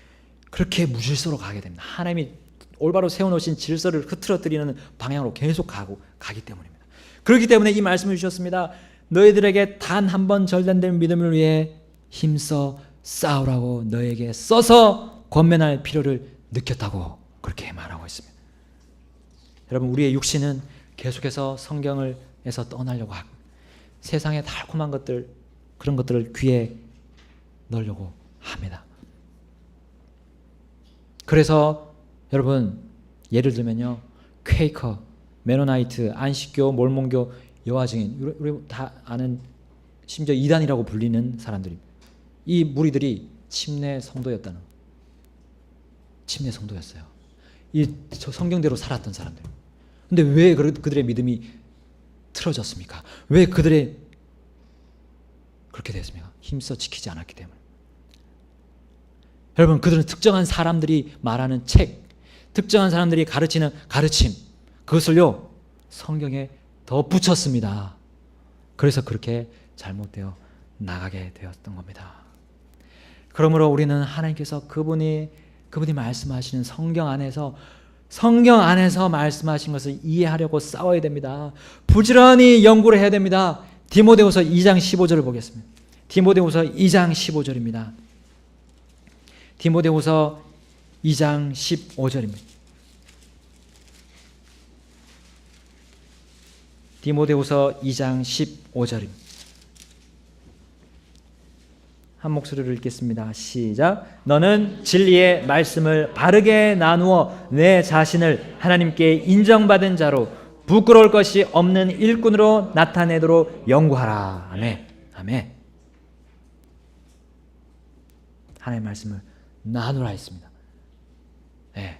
그렇게 무질서로 가게 됩니다. 하나님이 올바로 세워놓으신 질서를 흐트러뜨리는 방향으로 계속 가기 때문입니다. 그렇기 때문에 이 말씀을 주셨습니다. 너희들에게 단 한 번 절단된 믿음을 위해 힘써 싸우라고 너에게 써서 권면할 필요를 느꼈다고 그렇게 말하고 있습니다. 여러분, 우리의 육신은 계속해서 성경을에서 떠나려고 하고 세상의 달콤한 것들, 그런 것들을 귀에 넣으려고 합니다. 그래서 여러분, 예를 들면요, 퀘이커, 메노나이트, 안식교, 몰몬교, 여호와증인, 우리 다 아는, 심지어 이단이라고 불리는 사람들이, 이 무리들이 침례 성도였다는, 침례 성도였어요. 이 성경대로 살았던 사람들. 근데 왜 그들의 믿음이 틀어졌습니까? 왜 그들의 그렇게 됐습니까? 힘써 지키지 않았기 때문에. 여러분, 그들은 특정한 사람들이 말하는 책, 특정한 사람들이 가르치는 가르침, 그것을요 성경에 덧붙였습니다. 그래서 그렇게 잘못되어 나가게 되었던 겁니다. 그러므로 우리는 하나님께서 그분이 말씀하시는 성경 안에서 말씀하신 것을 이해하려고 싸워야 됩니다. 부지런히 연구를 해야 됩니다. 디모데후서 2장 15절을 보겠습니다. 디모데후서 2장 15절입니다. 디모데후서 2장 15절입니다. 디모데후서 2장 15절입니다. 한 목소리로 읽겠습니다. 시작. 너는 진리의 말씀을 바르게 나누어 내 자신을 하나님께 인정받은 자로 부끄러울 것이 없는 일꾼으로 나타내도록 연구하라. 아멘. 아멘. 하나님의 말씀을 나누라 했습니다. 네.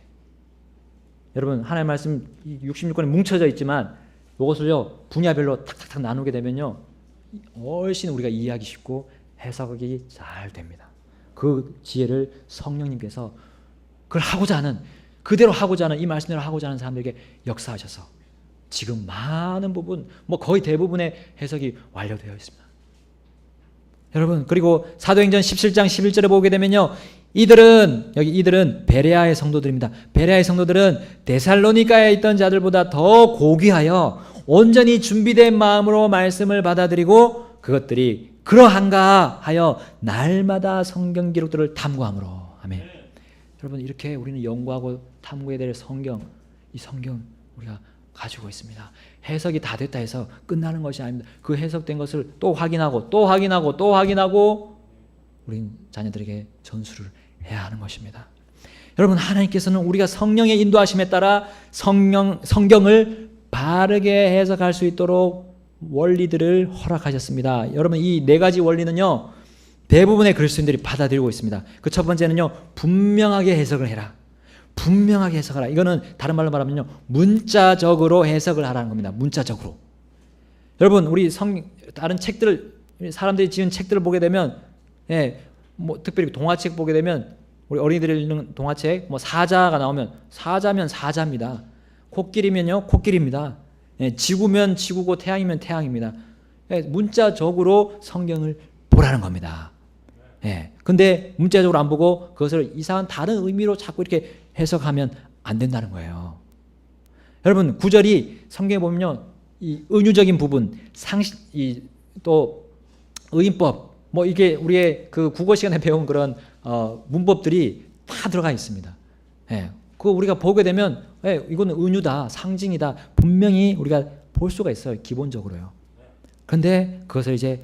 여러분, 하나님의 말씀 66권에 뭉쳐져 있지만 이것을요 분야별로 탁탁탁 나누게 되면요 훨씬 우리가 이해하기 쉽고 해석이 잘 됩니다. 그 지혜를 성령님께서 그걸 하고자 하는, 그대로 하고자 하는, 이 말씀대로 하고자 하는 사람들에게 역사하셔서 지금 많은 부분, 거의 대부분의 해석이 완료되어 있습니다. 여러분, 그리고 사도행전 17장 11절에 보게 되면요, 이들은 베레아의 성도들입니다. 베레아의 성도들은 데살로니가에 있던 자들보다 더 고귀하여 온전히 준비된 마음으로 말씀을 받아들이고 그것들이 그러한가 하여 날마다 성경 기록들을 탐구함으로. 아멘. 여러분, 이렇게 우리는 연구하고 탐구해야 될 성경, 이 성경 우리가 가지고 있습니다. 해석이 다 됐다 해서 끝나는 것이 아닙니다. 그 해석된 것을 또 확인하고 또 확인하고 또 확인하고 우린 자녀들에게 전수를 해야 하는 것입니다. 여러분, 하나님께서는 우리가 성령의 인도하심에 따라 성경을 바르게 해석할 수 있도록 원리들을 허락하셨습니다. 여러분, 이 네 가지 원리는요 대부분의 그리스도인들이 받아들이고 있습니다. 그 첫 번째는요, 분명하게 해석을 해라. 분명하게 해석하라. 이거는 다른 말로 말하면요, 문자적으로 해석을 하라는 겁니다. 문자적으로. 여러분, 우리 다른 책들, 사람들이 지은 책들을 보게 되면, 특별히 동화책 보게 되면, 우리 어린이들이 읽는 동화책, 사자가 나오면 사자면 사자입니다. 코끼리면요 코끼리입니다. 지구면 지구고 태양이면 태양입니다. 문자적으로 성경을 보라는 겁니다. 근데 문자적으로 안 보고 그것을 이상한 다른 의미로 자꾸 이렇게 해석하면 안 된다는 거예요. 여러분, 구절이 성경에 보면요, 이 은유적인 부분, 또 의인법, 이게 우리의 그 국어 시간에 배운 그런 문법들이 다 들어가 있습니다. 그거 우리가 보게 되면 이거는 은유다, 상징이다, 분명히 우리가 볼 수가 있어요, 기본적으로요. 그런데 그것을 이제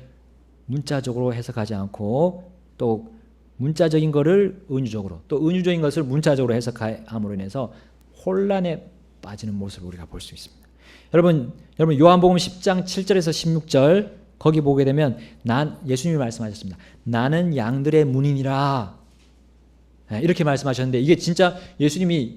문자적으로 해석하지 않고 또 문자적인 것을 은유적으로, 또 은유적인 것을 문자적으로 해석함으로 인해서 혼란에 빠지는 모습을 우리가 볼 수 있습니다. 여러분 요한복음 10장 7절에서 16절 거기 보게 되면 예수님이 말씀하셨습니다. 나는 양들의 문이니라. 이렇게 말씀하셨는데 이게 진짜 예수님이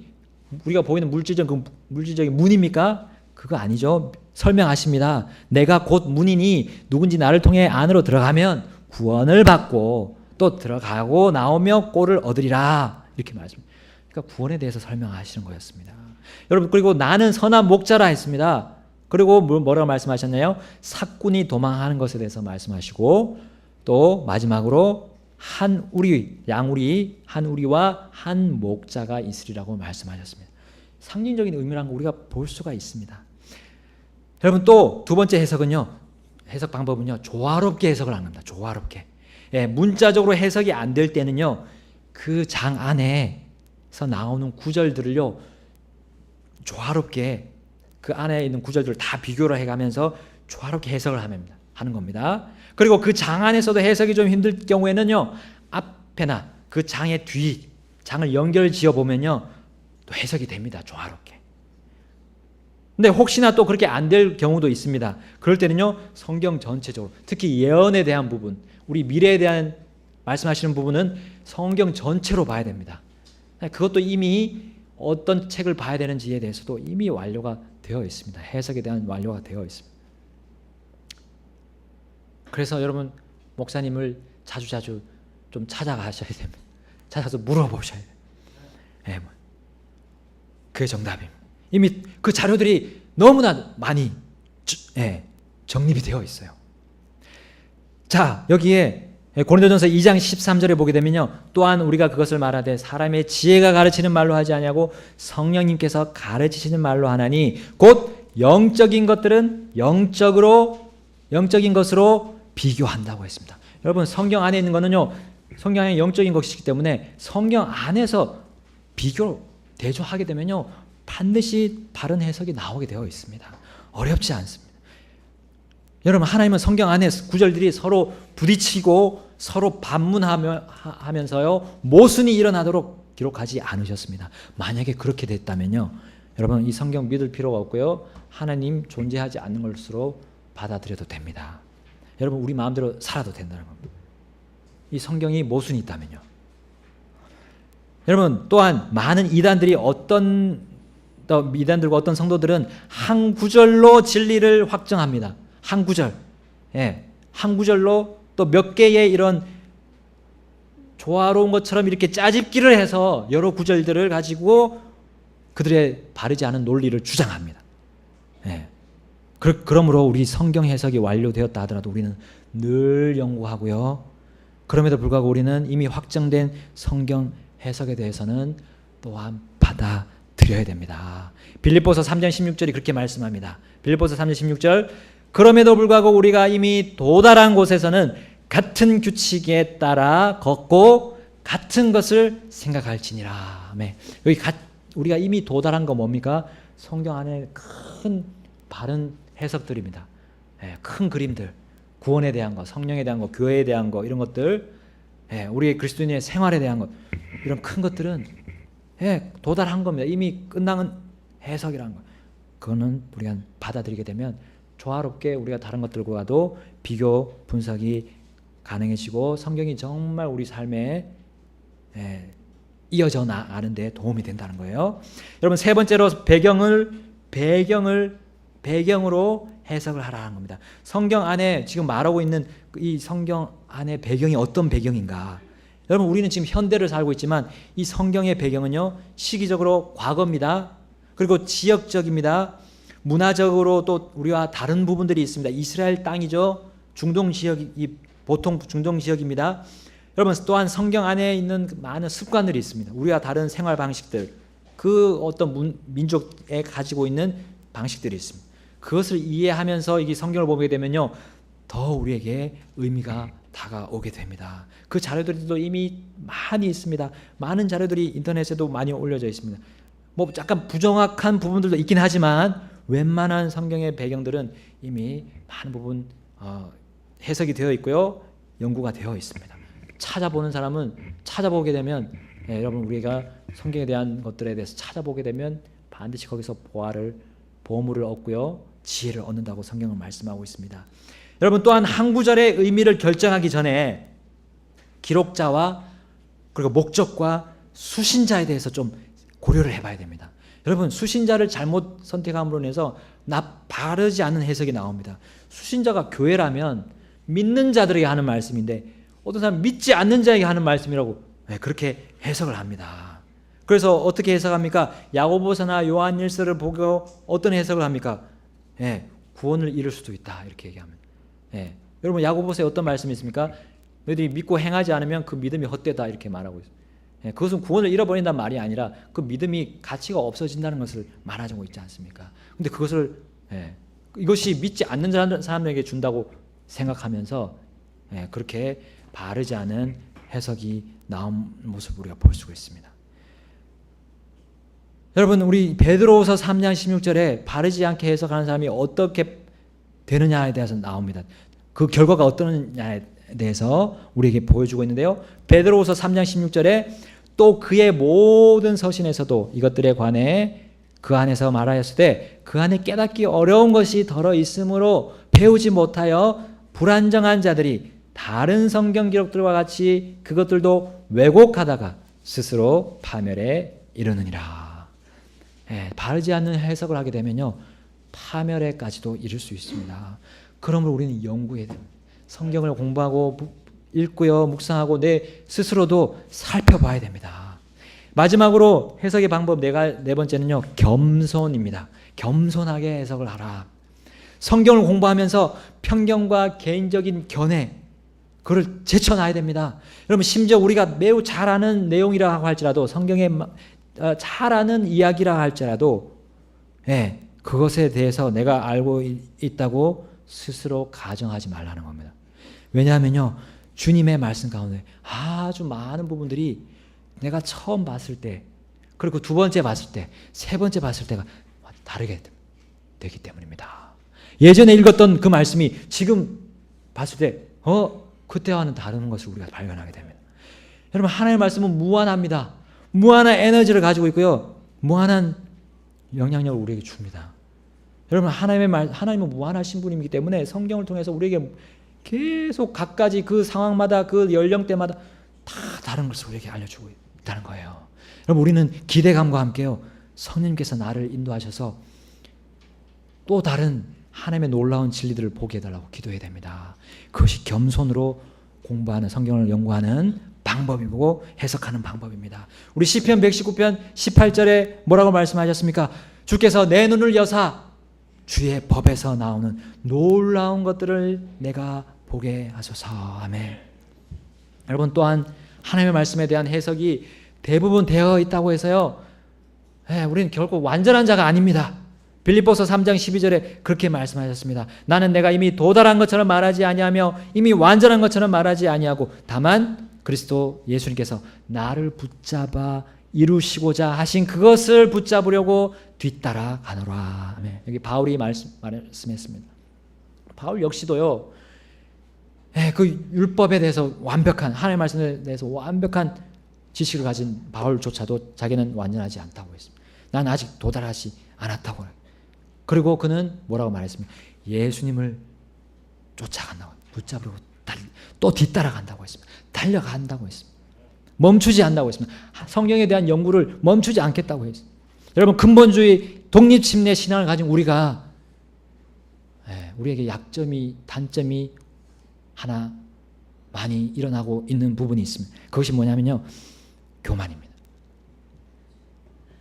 우리가 보이는 물질적인 문입니까? 그거 아니죠. 설명하십니다. 내가 곧 문이니 누군지 나를 통해 안으로 들어가면 구원을 받고 또 들어가고 나오며 꼴을 얻으리라. 이렇게 말씀합니다. 그러니까 구원에 대해서 설명하시는 거였습니다. 여러분, 그리고 나는 선한 목자라 했습니다. 그리고 뭐라고 말씀하셨나요? 삭군이 도망하는 것에 대해서 말씀하시고 또 마지막으로 한 우리와 한 목자가 있으리라고 말씀하셨습니다. 상징적인 의미라는 거 우리가 볼 수가 있습니다. 여러분, 또 두 번째 해석 방법은요, 조화롭게 해석을 하는 겁니다. 조화롭게. 문자적으로 해석이 안 될 때는요, 그 장 안에서 나오는 구절들을요, 조화롭게 그 안에 있는 구절들을 다 비교를 해가면서 조화롭게 해석을 하는 겁니다. 그리고 그 장 안에서도 해석이 좀 힘들 경우에는요, 앞에나 그 장의 뒤, 장을 연결 지어 보면요, 또 해석이 됩니다. 조화롭게. 근데 혹시나 또 그렇게 안 될 경우도 있습니다. 그럴 때는요, 성경 전체적으로, 특히 예언에 대한 부분, 우리 미래에 대한 말씀하시는 부분은 성경 전체로 봐야 됩니다. 그것도 이미 어떤 책을 봐야 되는지에 대해서도 이미 완료가 되어 있습니다. 해석에 대한 완료가 되어 있습니다. 그래서 여러분, 목사님을 자주자주 좀 찾아가셔야 됩니다. 찾아서 물어보셔야 돼요. 그게 정답입니다. 이미 그 자료들이 너무나 많이 정립이 되어 있어요. 자, 여기에 고린도전서 2장 13절에 보게 되면요, 또한 우리가 그것을 말하되 사람의 지혜가 가르치는 말로 하지 아니하고 성령님께서 가르치시는 말로 하나니 곧 영적인 것들은 영적인 것으로 비교한다고 했습니다. 여러분, 성경 안에 있는 거는요, 성경 안에 영적인 것이기 때문에 성경 안에서 대조하게 되면요, 반드시 바른 해석이 나오게 되어 있습니다. 어렵지 않습니다. 여러분, 하나님은 성경 안에 구절들이 서로 부딪히고 서로 반문하면서요, 모순이 일어나도록 기록하지 않으셨습니다. 만약에 그렇게 됐다면요, 여러분, 이 성경 믿을 필요가 없고요, 하나님 존재하지 않는 것으로 받아들여도 됩니다. 여러분, 우리 마음대로 살아도 된다는 겁니다. 이 성경이 모순이 있다면요. 여러분, 또한 많은 이단들과 어떤 성도들은 한 구절로 진리를 확정합니다. 한 구절. 한 구절로 또 몇 개의 이런 조화로운 것처럼 이렇게 짜집기를 해서 여러 구절들을 가지고 그들의 바르지 않은 논리를 주장합니다. 그러므로 우리 성경 해석이 완료되었다 하더라도 우리는 늘 연구하고요, 그럼에도 불구하고 우리는 이미 확정된 성경 해석에 대해서는 또한 받아들여야 됩니다. 빌립보서 3장 16절이 그렇게 말씀합니다. 빌립보서 3장 16절, 그럼에도 불구하고 우리가 이미 도달한 곳에서는 같은 규칙에 따라 걷고 같은 것을 생각할지니라. 여기 우리가 이미 도달한 거 뭡니까? 성경 안에 큰 바른 해석들입니다. 큰 그림들, 구원에 대한 거, 성령에 대한 거, 교회에 대한 거, 이런 것들, 우리의 그리스도인의 생활에 대한 것, 이런 큰 것들은 도달한 겁니다. 이미 끝난 해석이라는 거. 그거는 우리가 받아들이게 되면 조화롭게 우리가 다른 것들과도 비교 분석이 가능해지고 성경이 정말 우리 삶에 이어져 나가는 데 도움이 된다는 거예요. 여러분, 세 번째로 배경으로 해석을 하라는 겁니다. 성경 안에 지금 말하고 있는 이 성경 안에 배경이 어떤 배경인가? 여러분, 우리는 지금 현대를 살고 있지만 이 성경의 배경은요, 시기적으로 과거입니다. 그리고 지역적입니다. 문화적으로 또 우리와 다른 부분들이 있습니다. 이스라엘 땅이죠. 중동 지역이 보통 중동 지역입니다. 여러분, 또한 성경 안에 있는 많은 습관들이 있습니다. 우리와 다른 생활 방식들, 그 어떤 민족에 가지고 있는 방식들이 있습니다. 그것을 이해하면서 이 성경을 보게 되면요, 더 우리에게 의미가 다가오게 됩니다. 그 자료들도 이미 많이 있습니다. 많은 자료들이 인터넷에도 많이 올려져 있습니다. 약간 부정확한 부분들도 있긴 하지만 웬만한 성경의 배경들은 이미 많은 부분 해석이 되어 있고요, 연구가 되어 있습니다. 찾아보는 사람은 찾아보게 되면, 여러분, 우리가 성경에 대한 것들에 대해서 찾아보게 되면 반드시 거기서 보물을 얻고요, 지혜를 얻는다고 성경은 말씀하고 있습니다. 여러분 또한 한 구절의 의미를 결정하기 전에 기록자와 그리고 목적과 수신자에 대해서 좀 고려를 해봐야 됩니다. 여러분 수신자를 잘못 선택함으로 인해서 바르지 않은 해석이 나옵니다. 수신자가 교회라면 믿는 자들에게 하는 말씀인데 어떤 사람 믿지 않는 자에게 하는 말씀이라고 그렇게 해석을 합니다. 그래서 어떻게 해석합니까? 야고보서나 요한일서를 보고 어떤 해석을 합니까? 구원을 잃을 수도 있다 이렇게 얘기합니다. 여러분 야고보서에 어떤 말씀이 있습니까? 너희들이 믿고 행하지 않으면 그 믿음이 헛되다 이렇게 말하고 있어요. 그것은 구원을 잃어버린다는 말이 아니라 그 믿음이 가치가 없어진다는 것을 말하고 있지 않습니까? 근데 그것을 이것이 믿지 않는 사람에게 준다고 생각하면서 그렇게 바르지 않은 해석이 나온 모습을 우리가 볼 수가 있습니다. 여러분 우리 베드로후서 3장 16절에 바르지 않게 해석하는 사람이 어떻게 되느냐에 대해서 나옵니다. 그 결과가 어떠느냐에 대해서 우리에게 보여주고 있는데요. 베드로후서 3장 16절에 또 그의 모든 서신에서도 이것들에 관해 그 안에서 말하였을 때 그 안에 깨닫기 어려운 것이 덜어 있으므로 배우지 못하여 불안정한 자들이 다른 성경 기록들과 같이 그것들도 왜곡하다가 스스로 파멸에 이르느니라. 바르지 않는 해석을 하게 되면요 파멸에까지도 이를 수 있습니다. 그러므로 우리는 연구해야 됩니다. 성경을 공부하고 읽고요 묵상하고 내 스스로도 살펴봐야 됩니다. 마지막으로 해석의 방법 네 번째는요 겸손입니다. 겸손하게 해석을 하라. 성경을 공부하면서 편견과 개인적인 견해 그걸 제쳐놔야 됩니다. 여러분 심지어 우리가 매우 잘 아는 내용이라고 할지라도 성경에 잘 아는 이야기라 할지라도 그것에 대해서 내가 알고 있다고 스스로 가정하지 말라는 겁니다. 왜냐하면요 주님의 말씀 가운데 아주 많은 부분들이 내가 처음 봤을 때 그리고 두 번째 봤을 때 세 번째 봤을 때가 다르게 되기 때문입니다. 예전에 읽었던 그 말씀이 지금 봤을 때 그때와는 다른 것을 우리가 발견하게 됩니다. 여러분 하나님의 말씀은 무한합니다. 무한한 에너지를 가지고 있고요 무한한 영향력을 우리에게 줍니다. 여러분 하나님은 무한하신 분이기 때문에 성경을 통해서 우리에게 계속 각가지 그 상황마다 그 연령대마다 다 다른 것을 우리에게 알려주고 있다는 거예요. 여러분 우리는 기대감과 함께요 성령님께서 나를 인도하셔서 또 다른 하나님의 놀라운 진리들을 보게 해달라고 기도해야 됩니다. 그것이 겸손으로 공부하는 성경을 연구하는 방법이고 해석하는 방법입니다. 우리 시편 119편 18절에 뭐라고 말씀하셨습니까? 주께서 내 눈을 여사 주의 법에서 나오는 놀라운 것들을 내가 보게 하소서. 아멘. 여러분 또한 하나님의 말씀에 대한 해석이 대부분 되어 있다고 해서요 우리는 결코 완전한 자가 아닙니다. 빌립보서 3장 12절에 그렇게 말씀하셨습니다. 나는 내가 이미 도달한 것처럼 말하지 아니하며 이미 완전한 것처럼 말하지 아니하고 다만 그리스도 예수님께서 나를 붙잡아 이루시고자 하신 그것을 붙잡으려고 뒤따라 가노라. 여기 바울이 말씀했습니다. 바울 역시도요 그 율법에 대해서 완벽한 하나님의 말씀에 대해서 완벽한 지식을 가진 바울조차도 자기는 완전하지 않다고 했습니다. 난 아직 도달하지 않았다고. 그리고 그는 뭐라고 말했습니까? 예수님을 쫓아간다고, 붙잡으려고 또 뒤따라간다고 했습니다. 달려간다고 했습니다. 멈추지 않는다고 했습니다. 성경에 대한 연구를 멈추지 않겠다고 했습니다. 여러분 근본주의 독립침례 신앙을 가진 우리가 우리에게 약점이 단점이 하나 많이 일어나고 있는 부분이 있습니다. 그것이 뭐냐면요 교만입니다.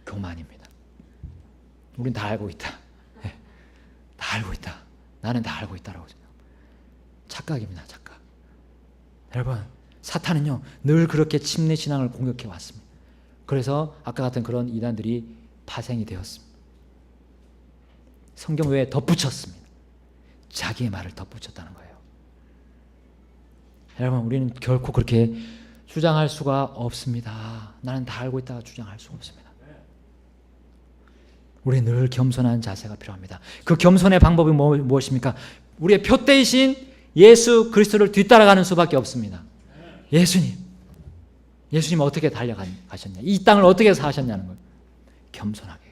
교만입니다. 우린 다 알고 있다. 다 알고 있다. 나는 다 알고 있다라고 생각합니다. 착각입니다. 착각. 여러분 사탄은요 늘 그렇게 침례 신앙을 공격해 왔습니다. 그래서 아까 같은 그런 이단들이 파생이 되었습니다. 성경 외에 덧붙였습니다. 자기의 말을 덧붙였다는 거예요. 여러분 우리는 결코 그렇게 주장할 수가 없습니다. 나는 다 알고 있다가 주장할 수가 없습니다. 우리 늘 겸손한 자세가 필요합니다. 그 겸손의 방법이 무엇입니까? 우리의 표대이신 예수 그리스도를 뒤따라가는 수밖에 없습니다. 예수님 어떻게 달려가셨냐? 이 땅을 어떻게 사셨냐는 거예요. 겸손하게.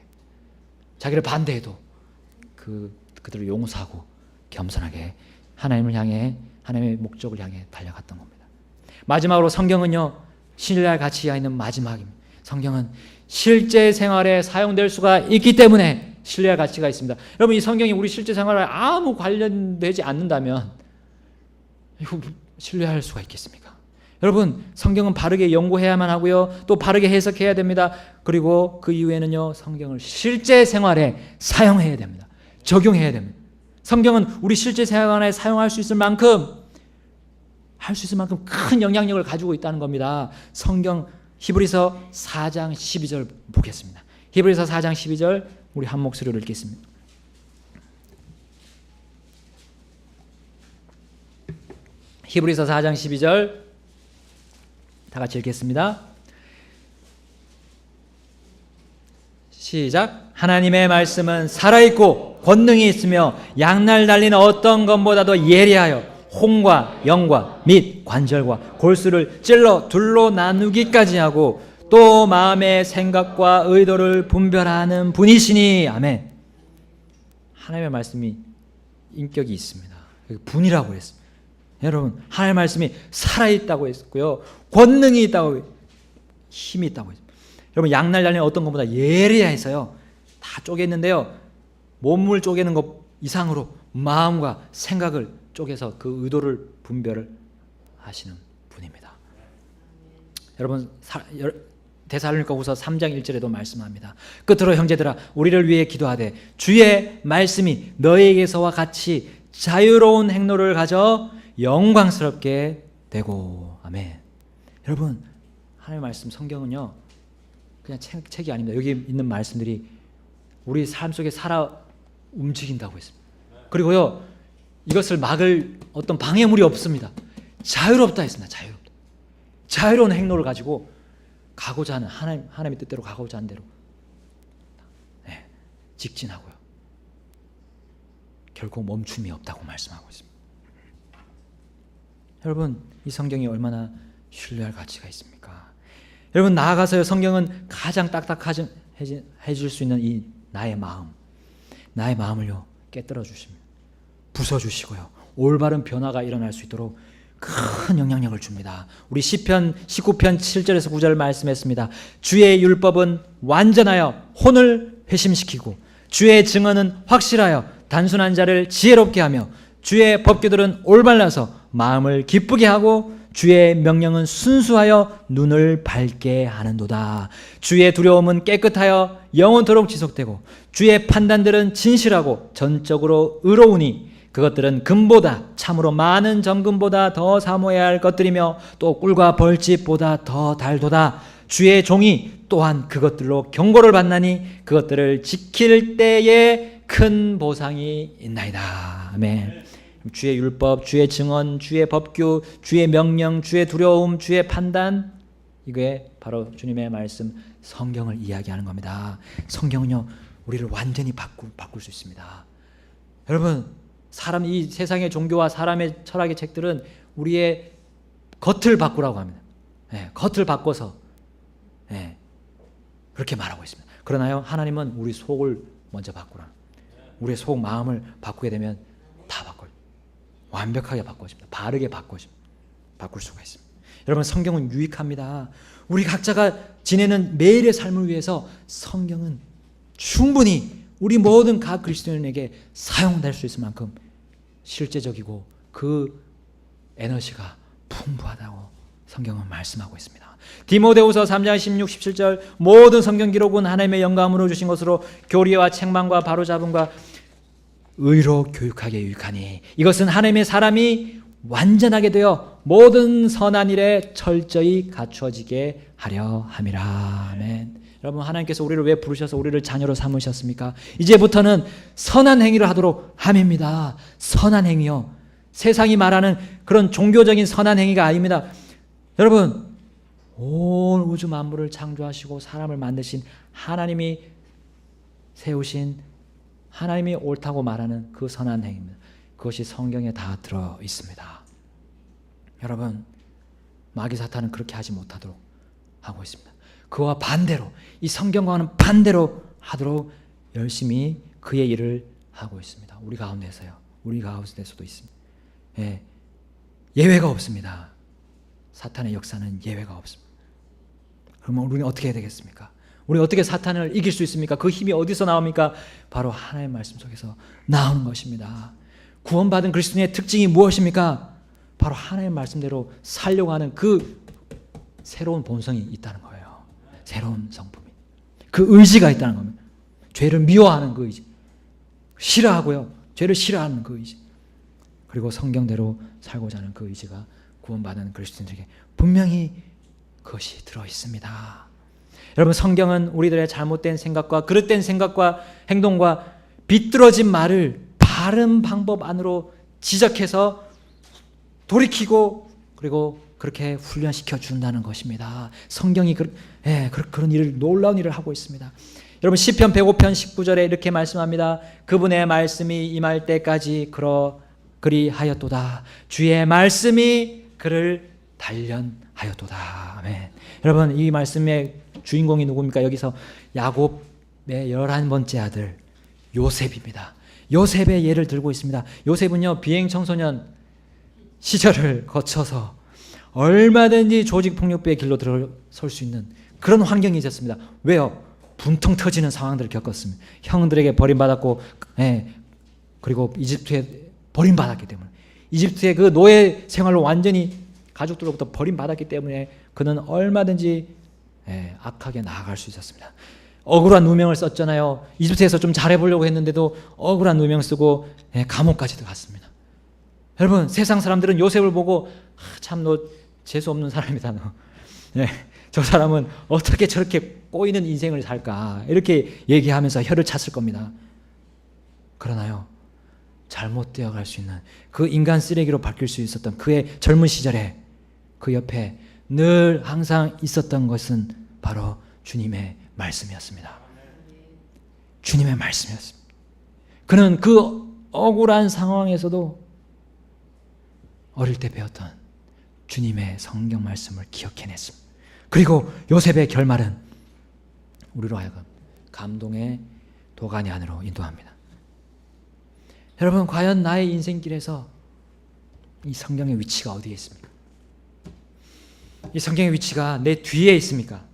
자기를 반대해도 그들을 용서하고 겸손하게 하나님을 향해, 하나님의 목적을 향해 달려갔던 겁니다. 마지막으로 성경은요, 신뢰할 가치가 있는 마지막입니다. 성경은 실제 생활에 사용될 수가 있기 때문에 신뢰할 가치가 있습니다. 여러분, 이 성경이 우리 실제 생활에 아무 관련되지 않는다면 이거 신뢰할 수가 있겠습니까? 여러분, 성경은 바르게 연구해야만 하고요, 또 바르게 해석해야 됩니다. 그리고 그 이후에는요, 성경을 실제 생활에 사용해야 됩니다. 적용해야 됩니다. 성경은 우리 실제 생활에 사용할 수 있을 만큼, 큰 영향력을 가지고 있다는 겁니다. 성경 히브리서 4장 12절 보겠습니다. 히브리서 4장 12절 우리 한 목소리로 읽겠습니다. 히브리서 4장 12절 다 같이 읽겠습니다. 시작. 하나님의 말씀은 살아있고 권능이 있으며 양날 달린 어떤 것보다도 예리하여 혼과 영과 및 관절과 골수를 찔러 둘로 나누기까지 하고 또 마음의 생각과 의도를 분별하는 분이시니. 아멘. 하나님의 말씀이 인격이 있습니다. 분이라고 했습니다. 여러분, 하나님의 말씀이 살아있다고 했고요, 권능이 있다고, 힘이 있다고 했습니다. 여러분, 양날 달린 어떤 것보다 예리해서요, 다 쪼갰는데요, 몸을 쪼개는 것 이상으로 마음과 생각을 쪼개서 그 의도를 분별을 하시는 분입니다. 여러분, 데살로니가후서 3장 1절에도 말씀합니다. 끝으로 형제들아, 우리를 위해 기도하되 주의 말씀이 너희에게서와 같이 자유로운 행로를 가져 영광스럽게 되고. 아멘. 여러분, 하나님의 말씀, 성경은요, 그냥 책이 아닙니다. 여기 있는 말씀들이 우리 삶 속에 살아 움직인다고 했습니다. 그리고요, 이것을 막을 어떤 방해물이 없습니다. 자유롭다 했습니다. 자유로운 행로를 가지고 가고자 하는, 하나님의 뜻대로 가고자 하는 대로, 네, 직진하고요, 결코 멈춤이 없다고 말씀하고 있습니다. 여러분, 이 성경이 얼마나 신뢰할 가치가 있습니까? 여러분, 나아가서요, 성경은 가장 딱딱해질 수 있는 이 나의 마음을요, 깨뜨려 주십니다. 부숴주시고요, 올바른 변화가 일어날 수 있도록 큰 영향력을 줍니다. 우리 시편 19편 7절에서 9절 말씀했습니다. 주의 율법은 완전하여 혼을 회심시키고 주의 증언은 확실하여 단순한 자를 지혜롭게 하며 주의 법규들은 올바라서 마음을 기쁘게 하고 주의 명령은 순수하여 눈을 밝게 하는도다. 주의 두려움은 깨끗하여 영원토록 지속되고 주의 판단들은 진실하고 전적으로 의로우니 그것들은 금보다 참으로 많은 정금보다 더 사모해야 할 것들이며 또 꿀과 벌집보다 더 달도다. 주의 종이 또한 그것들로 경고를 받나니 그것들을 지킬 때에 큰 보상이 있나이다. 아멘. 주의 율법, 주의 증언, 주의 법규, 주의 명령, 주의 두려움, 주의 판단, 이게 바로 주님의 말씀, 성경을 이야기하는 겁니다. 성경은요, 우리를 완전히 바꿀 수 있습니다. 여러분, 이 세상의 종교와 사람의 철학의 책들은 우리의 겉을 바꾸라고 합니다. 네, 겉을 바꿔서, 네, 그렇게 말하고 있습니다. 그러나요, 하나님은 우리 속을 먼저 바꾸라. 우리의 속 마음을 바꾸게 되면 다 바꿔요. 완벽하게 바꿔줍니다. 바르게 바꿀 수가 있습니다. 여러분, 성경은 유익합니다. 우리 각자가 지내는 매일의 삶을 위해서 성경은 충분히 우리 모든 각 그리스도인에게 사용될 수 있을 만큼 실제적이고 그 에너지가 풍부하다고 성경은 말씀하고 있습니다. 디모데후서 3장 16, 17절 모든 성경 기록은 하나님의 영감으로 주신 것으로 교리와 책망과 바로잡음과 의로 교육하게 유익하니 이것은 하나님의 사람이 완전하게 되어 모든 선한 일에 철저히 갖추어지게 하려 함이라. 아멘. 여러분, 하나님께서 우리를 왜 부르셔서 우리를 자녀로 삼으셨습니까? 이제부터는 선한 행위를 하도록 함입니다. 선한 행위요, 세상이 말하는 그런 종교적인 선한 행위가 아닙니다. 여러분, 온 우주 만물을 창조하시고 사람을 만드신 하나님이 세우신, 하나님이 옳다고 말하는 그 선한 행위입니다. 그것이 성경에 다 들어 있습니다. 여러분, 마귀 사탄은 그렇게 하지 못하도록 하고 있습니다. 그와 반대로, 이 성경과는 반대로 하도록 열심히 그의 일을 하고 있습니다. 우리 가운데서요, 우리 가운데서도 있습니다. 예외가 없습니다. 사탄의 역사는 예외가 없습니다. 그러면 우리는 어떻게 해야 되겠습니까? 우리 어떻게 사탄을 이길 수 있습니까? 그 힘이 어디서 나옵니까? 바로 하나님의 말씀 속에서 나오는 것입니다. 구원받은 그리스도인의 특징이 무엇입니까? 바로 하나님의 말씀대로 살려고 하는 그 새로운 본성이 있다는 거예요. 새로운 성품이. 그 의지가 있다는 겁니다. 죄를 미워하는 그 의지. 싫어하고요. 죄를 싫어하는 그 의지. 그리고 성경대로 살고자 하는 그 의지가 구원받은 그리스도인들에게 분명히 그것이 들어있습니다. 여러분, 성경은 우리들의 잘못된 생각과 그릇된 생각과 행동과 비뚤어진 말을 바른 방법 안으로 지적해서 돌이키고 그리고 그렇게 훈련시켜 준다는 것입니다. 성경이 그런 일을, 놀라운 일을 하고 있습니다. 여러분, 시편 105편 19절에 이렇게 말씀합니다. 그분의 말씀이 임할 때까지 그리하였도다. 주의 말씀이 그를 단련하였도다. 아멘. 여러분, 이 말씀의 주인공이 누굽니까? 여기서 야곱의 11번째 아들 요셉입니다. 요셉의 예를 들고 있습니다. 요셉은요, 비행 청소년 시절을 거쳐서 얼마든지 조직폭력배의 길로 들어설 수 있는 그런 환경이 있었습니다. 왜요? 분통 터지는 상황들을 겪었습니다. 형들에게 버림받았고, 그리고 이집트에 버림받았기 때문에, 이집트의 그 노예 생활로 완전히 가족들로부터 버림받았기 때문에 그는 얼마든지 악하게 나아갈 수 있었습니다. 억울한 누명을 썼잖아요. 이집트에서 좀 잘해보려고 했는데도 억울한 누명 쓰고 감옥까지도 갔습니다. 여러분, 세상 사람들은 요셉을 보고 참 너 재수 없는 사람이다 너. 저 사람은 어떻게 저렇게 꼬이는 인생을 살까 이렇게 얘기하면서 혀를 찼을 겁니다. 그러나요, 잘못되어 갈 수 있는 그 인간 쓰레기로 바뀔 수 있었던 그의 젊은 시절에 그 옆에 늘 항상 있었던 것은 바로 주님의 말씀이었습니다. 주님의 말씀이었습니다. 그는 그 억울한 상황에서도 어릴 때 배웠던 주님의 성경 말씀을 기억해냈습니다. 그리고 요셉의 결말은 우리로 하여금 감동의 도가니 안으로 인도합니다. 여러분, 과연 나의 인생길에서 이 성경의 위치가 어디에 있습니까? 이 성경의 위치가 내 뒤에 있습니까?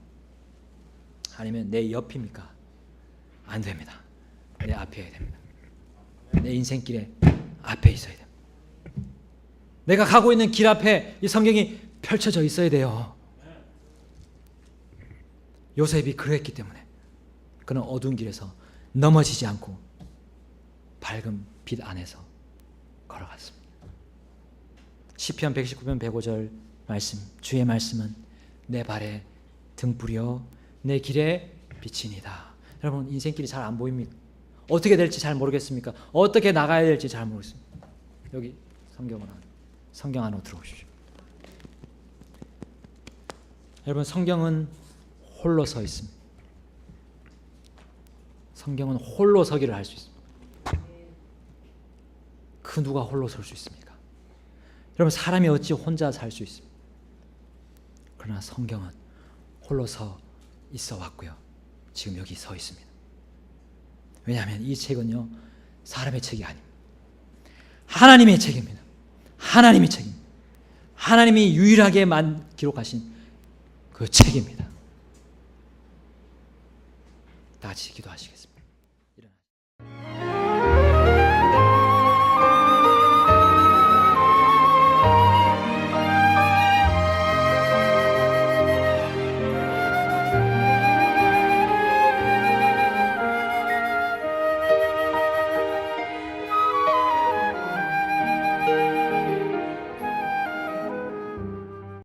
아니면 내 옆입니까? 안 됩니다. 내 앞에 해야 됩니다. 내 인생길에 앞에 있어야 됩니다. 내가 가고 있는 길 앞에 이 성경이 펼쳐져 있어야 돼요. 요셉이 그랬기 때문에 그는 어두운 길에서 넘어지지 않고 밝은 빛 안에서 걸어갔습니다. 시편 119편 105절 말씀, 주의 말씀은 내 발에 등불이요 내 길에 빛이니이다. 여러분, 인생길이 잘 안 보입니까? 어떻게 될지 잘 모르겠습니까? 어떻게 나가야 될지 잘 모르겠습니다. 여기 성경 안으로 들어오십시오. 여러분, 성경은 홀로 서 있습니다. 성경은 홀로 서기를 할 수 있습니다. 그 누가 홀로 설 수 있습니까? 여러분, 사람이 어찌 혼자 살 수 있습니까? 그러나 성경은 홀로 서 있어 왔고요. 지금 여기 서 있습니다. 왜냐하면 이 책은요, 사람의 책이 아닙니다. 하나님의 책입니다. 하나님의 책입니다. 하나님이 유일하게 기록하신 그 책입니다. 다 같이 기도하시겠습니다.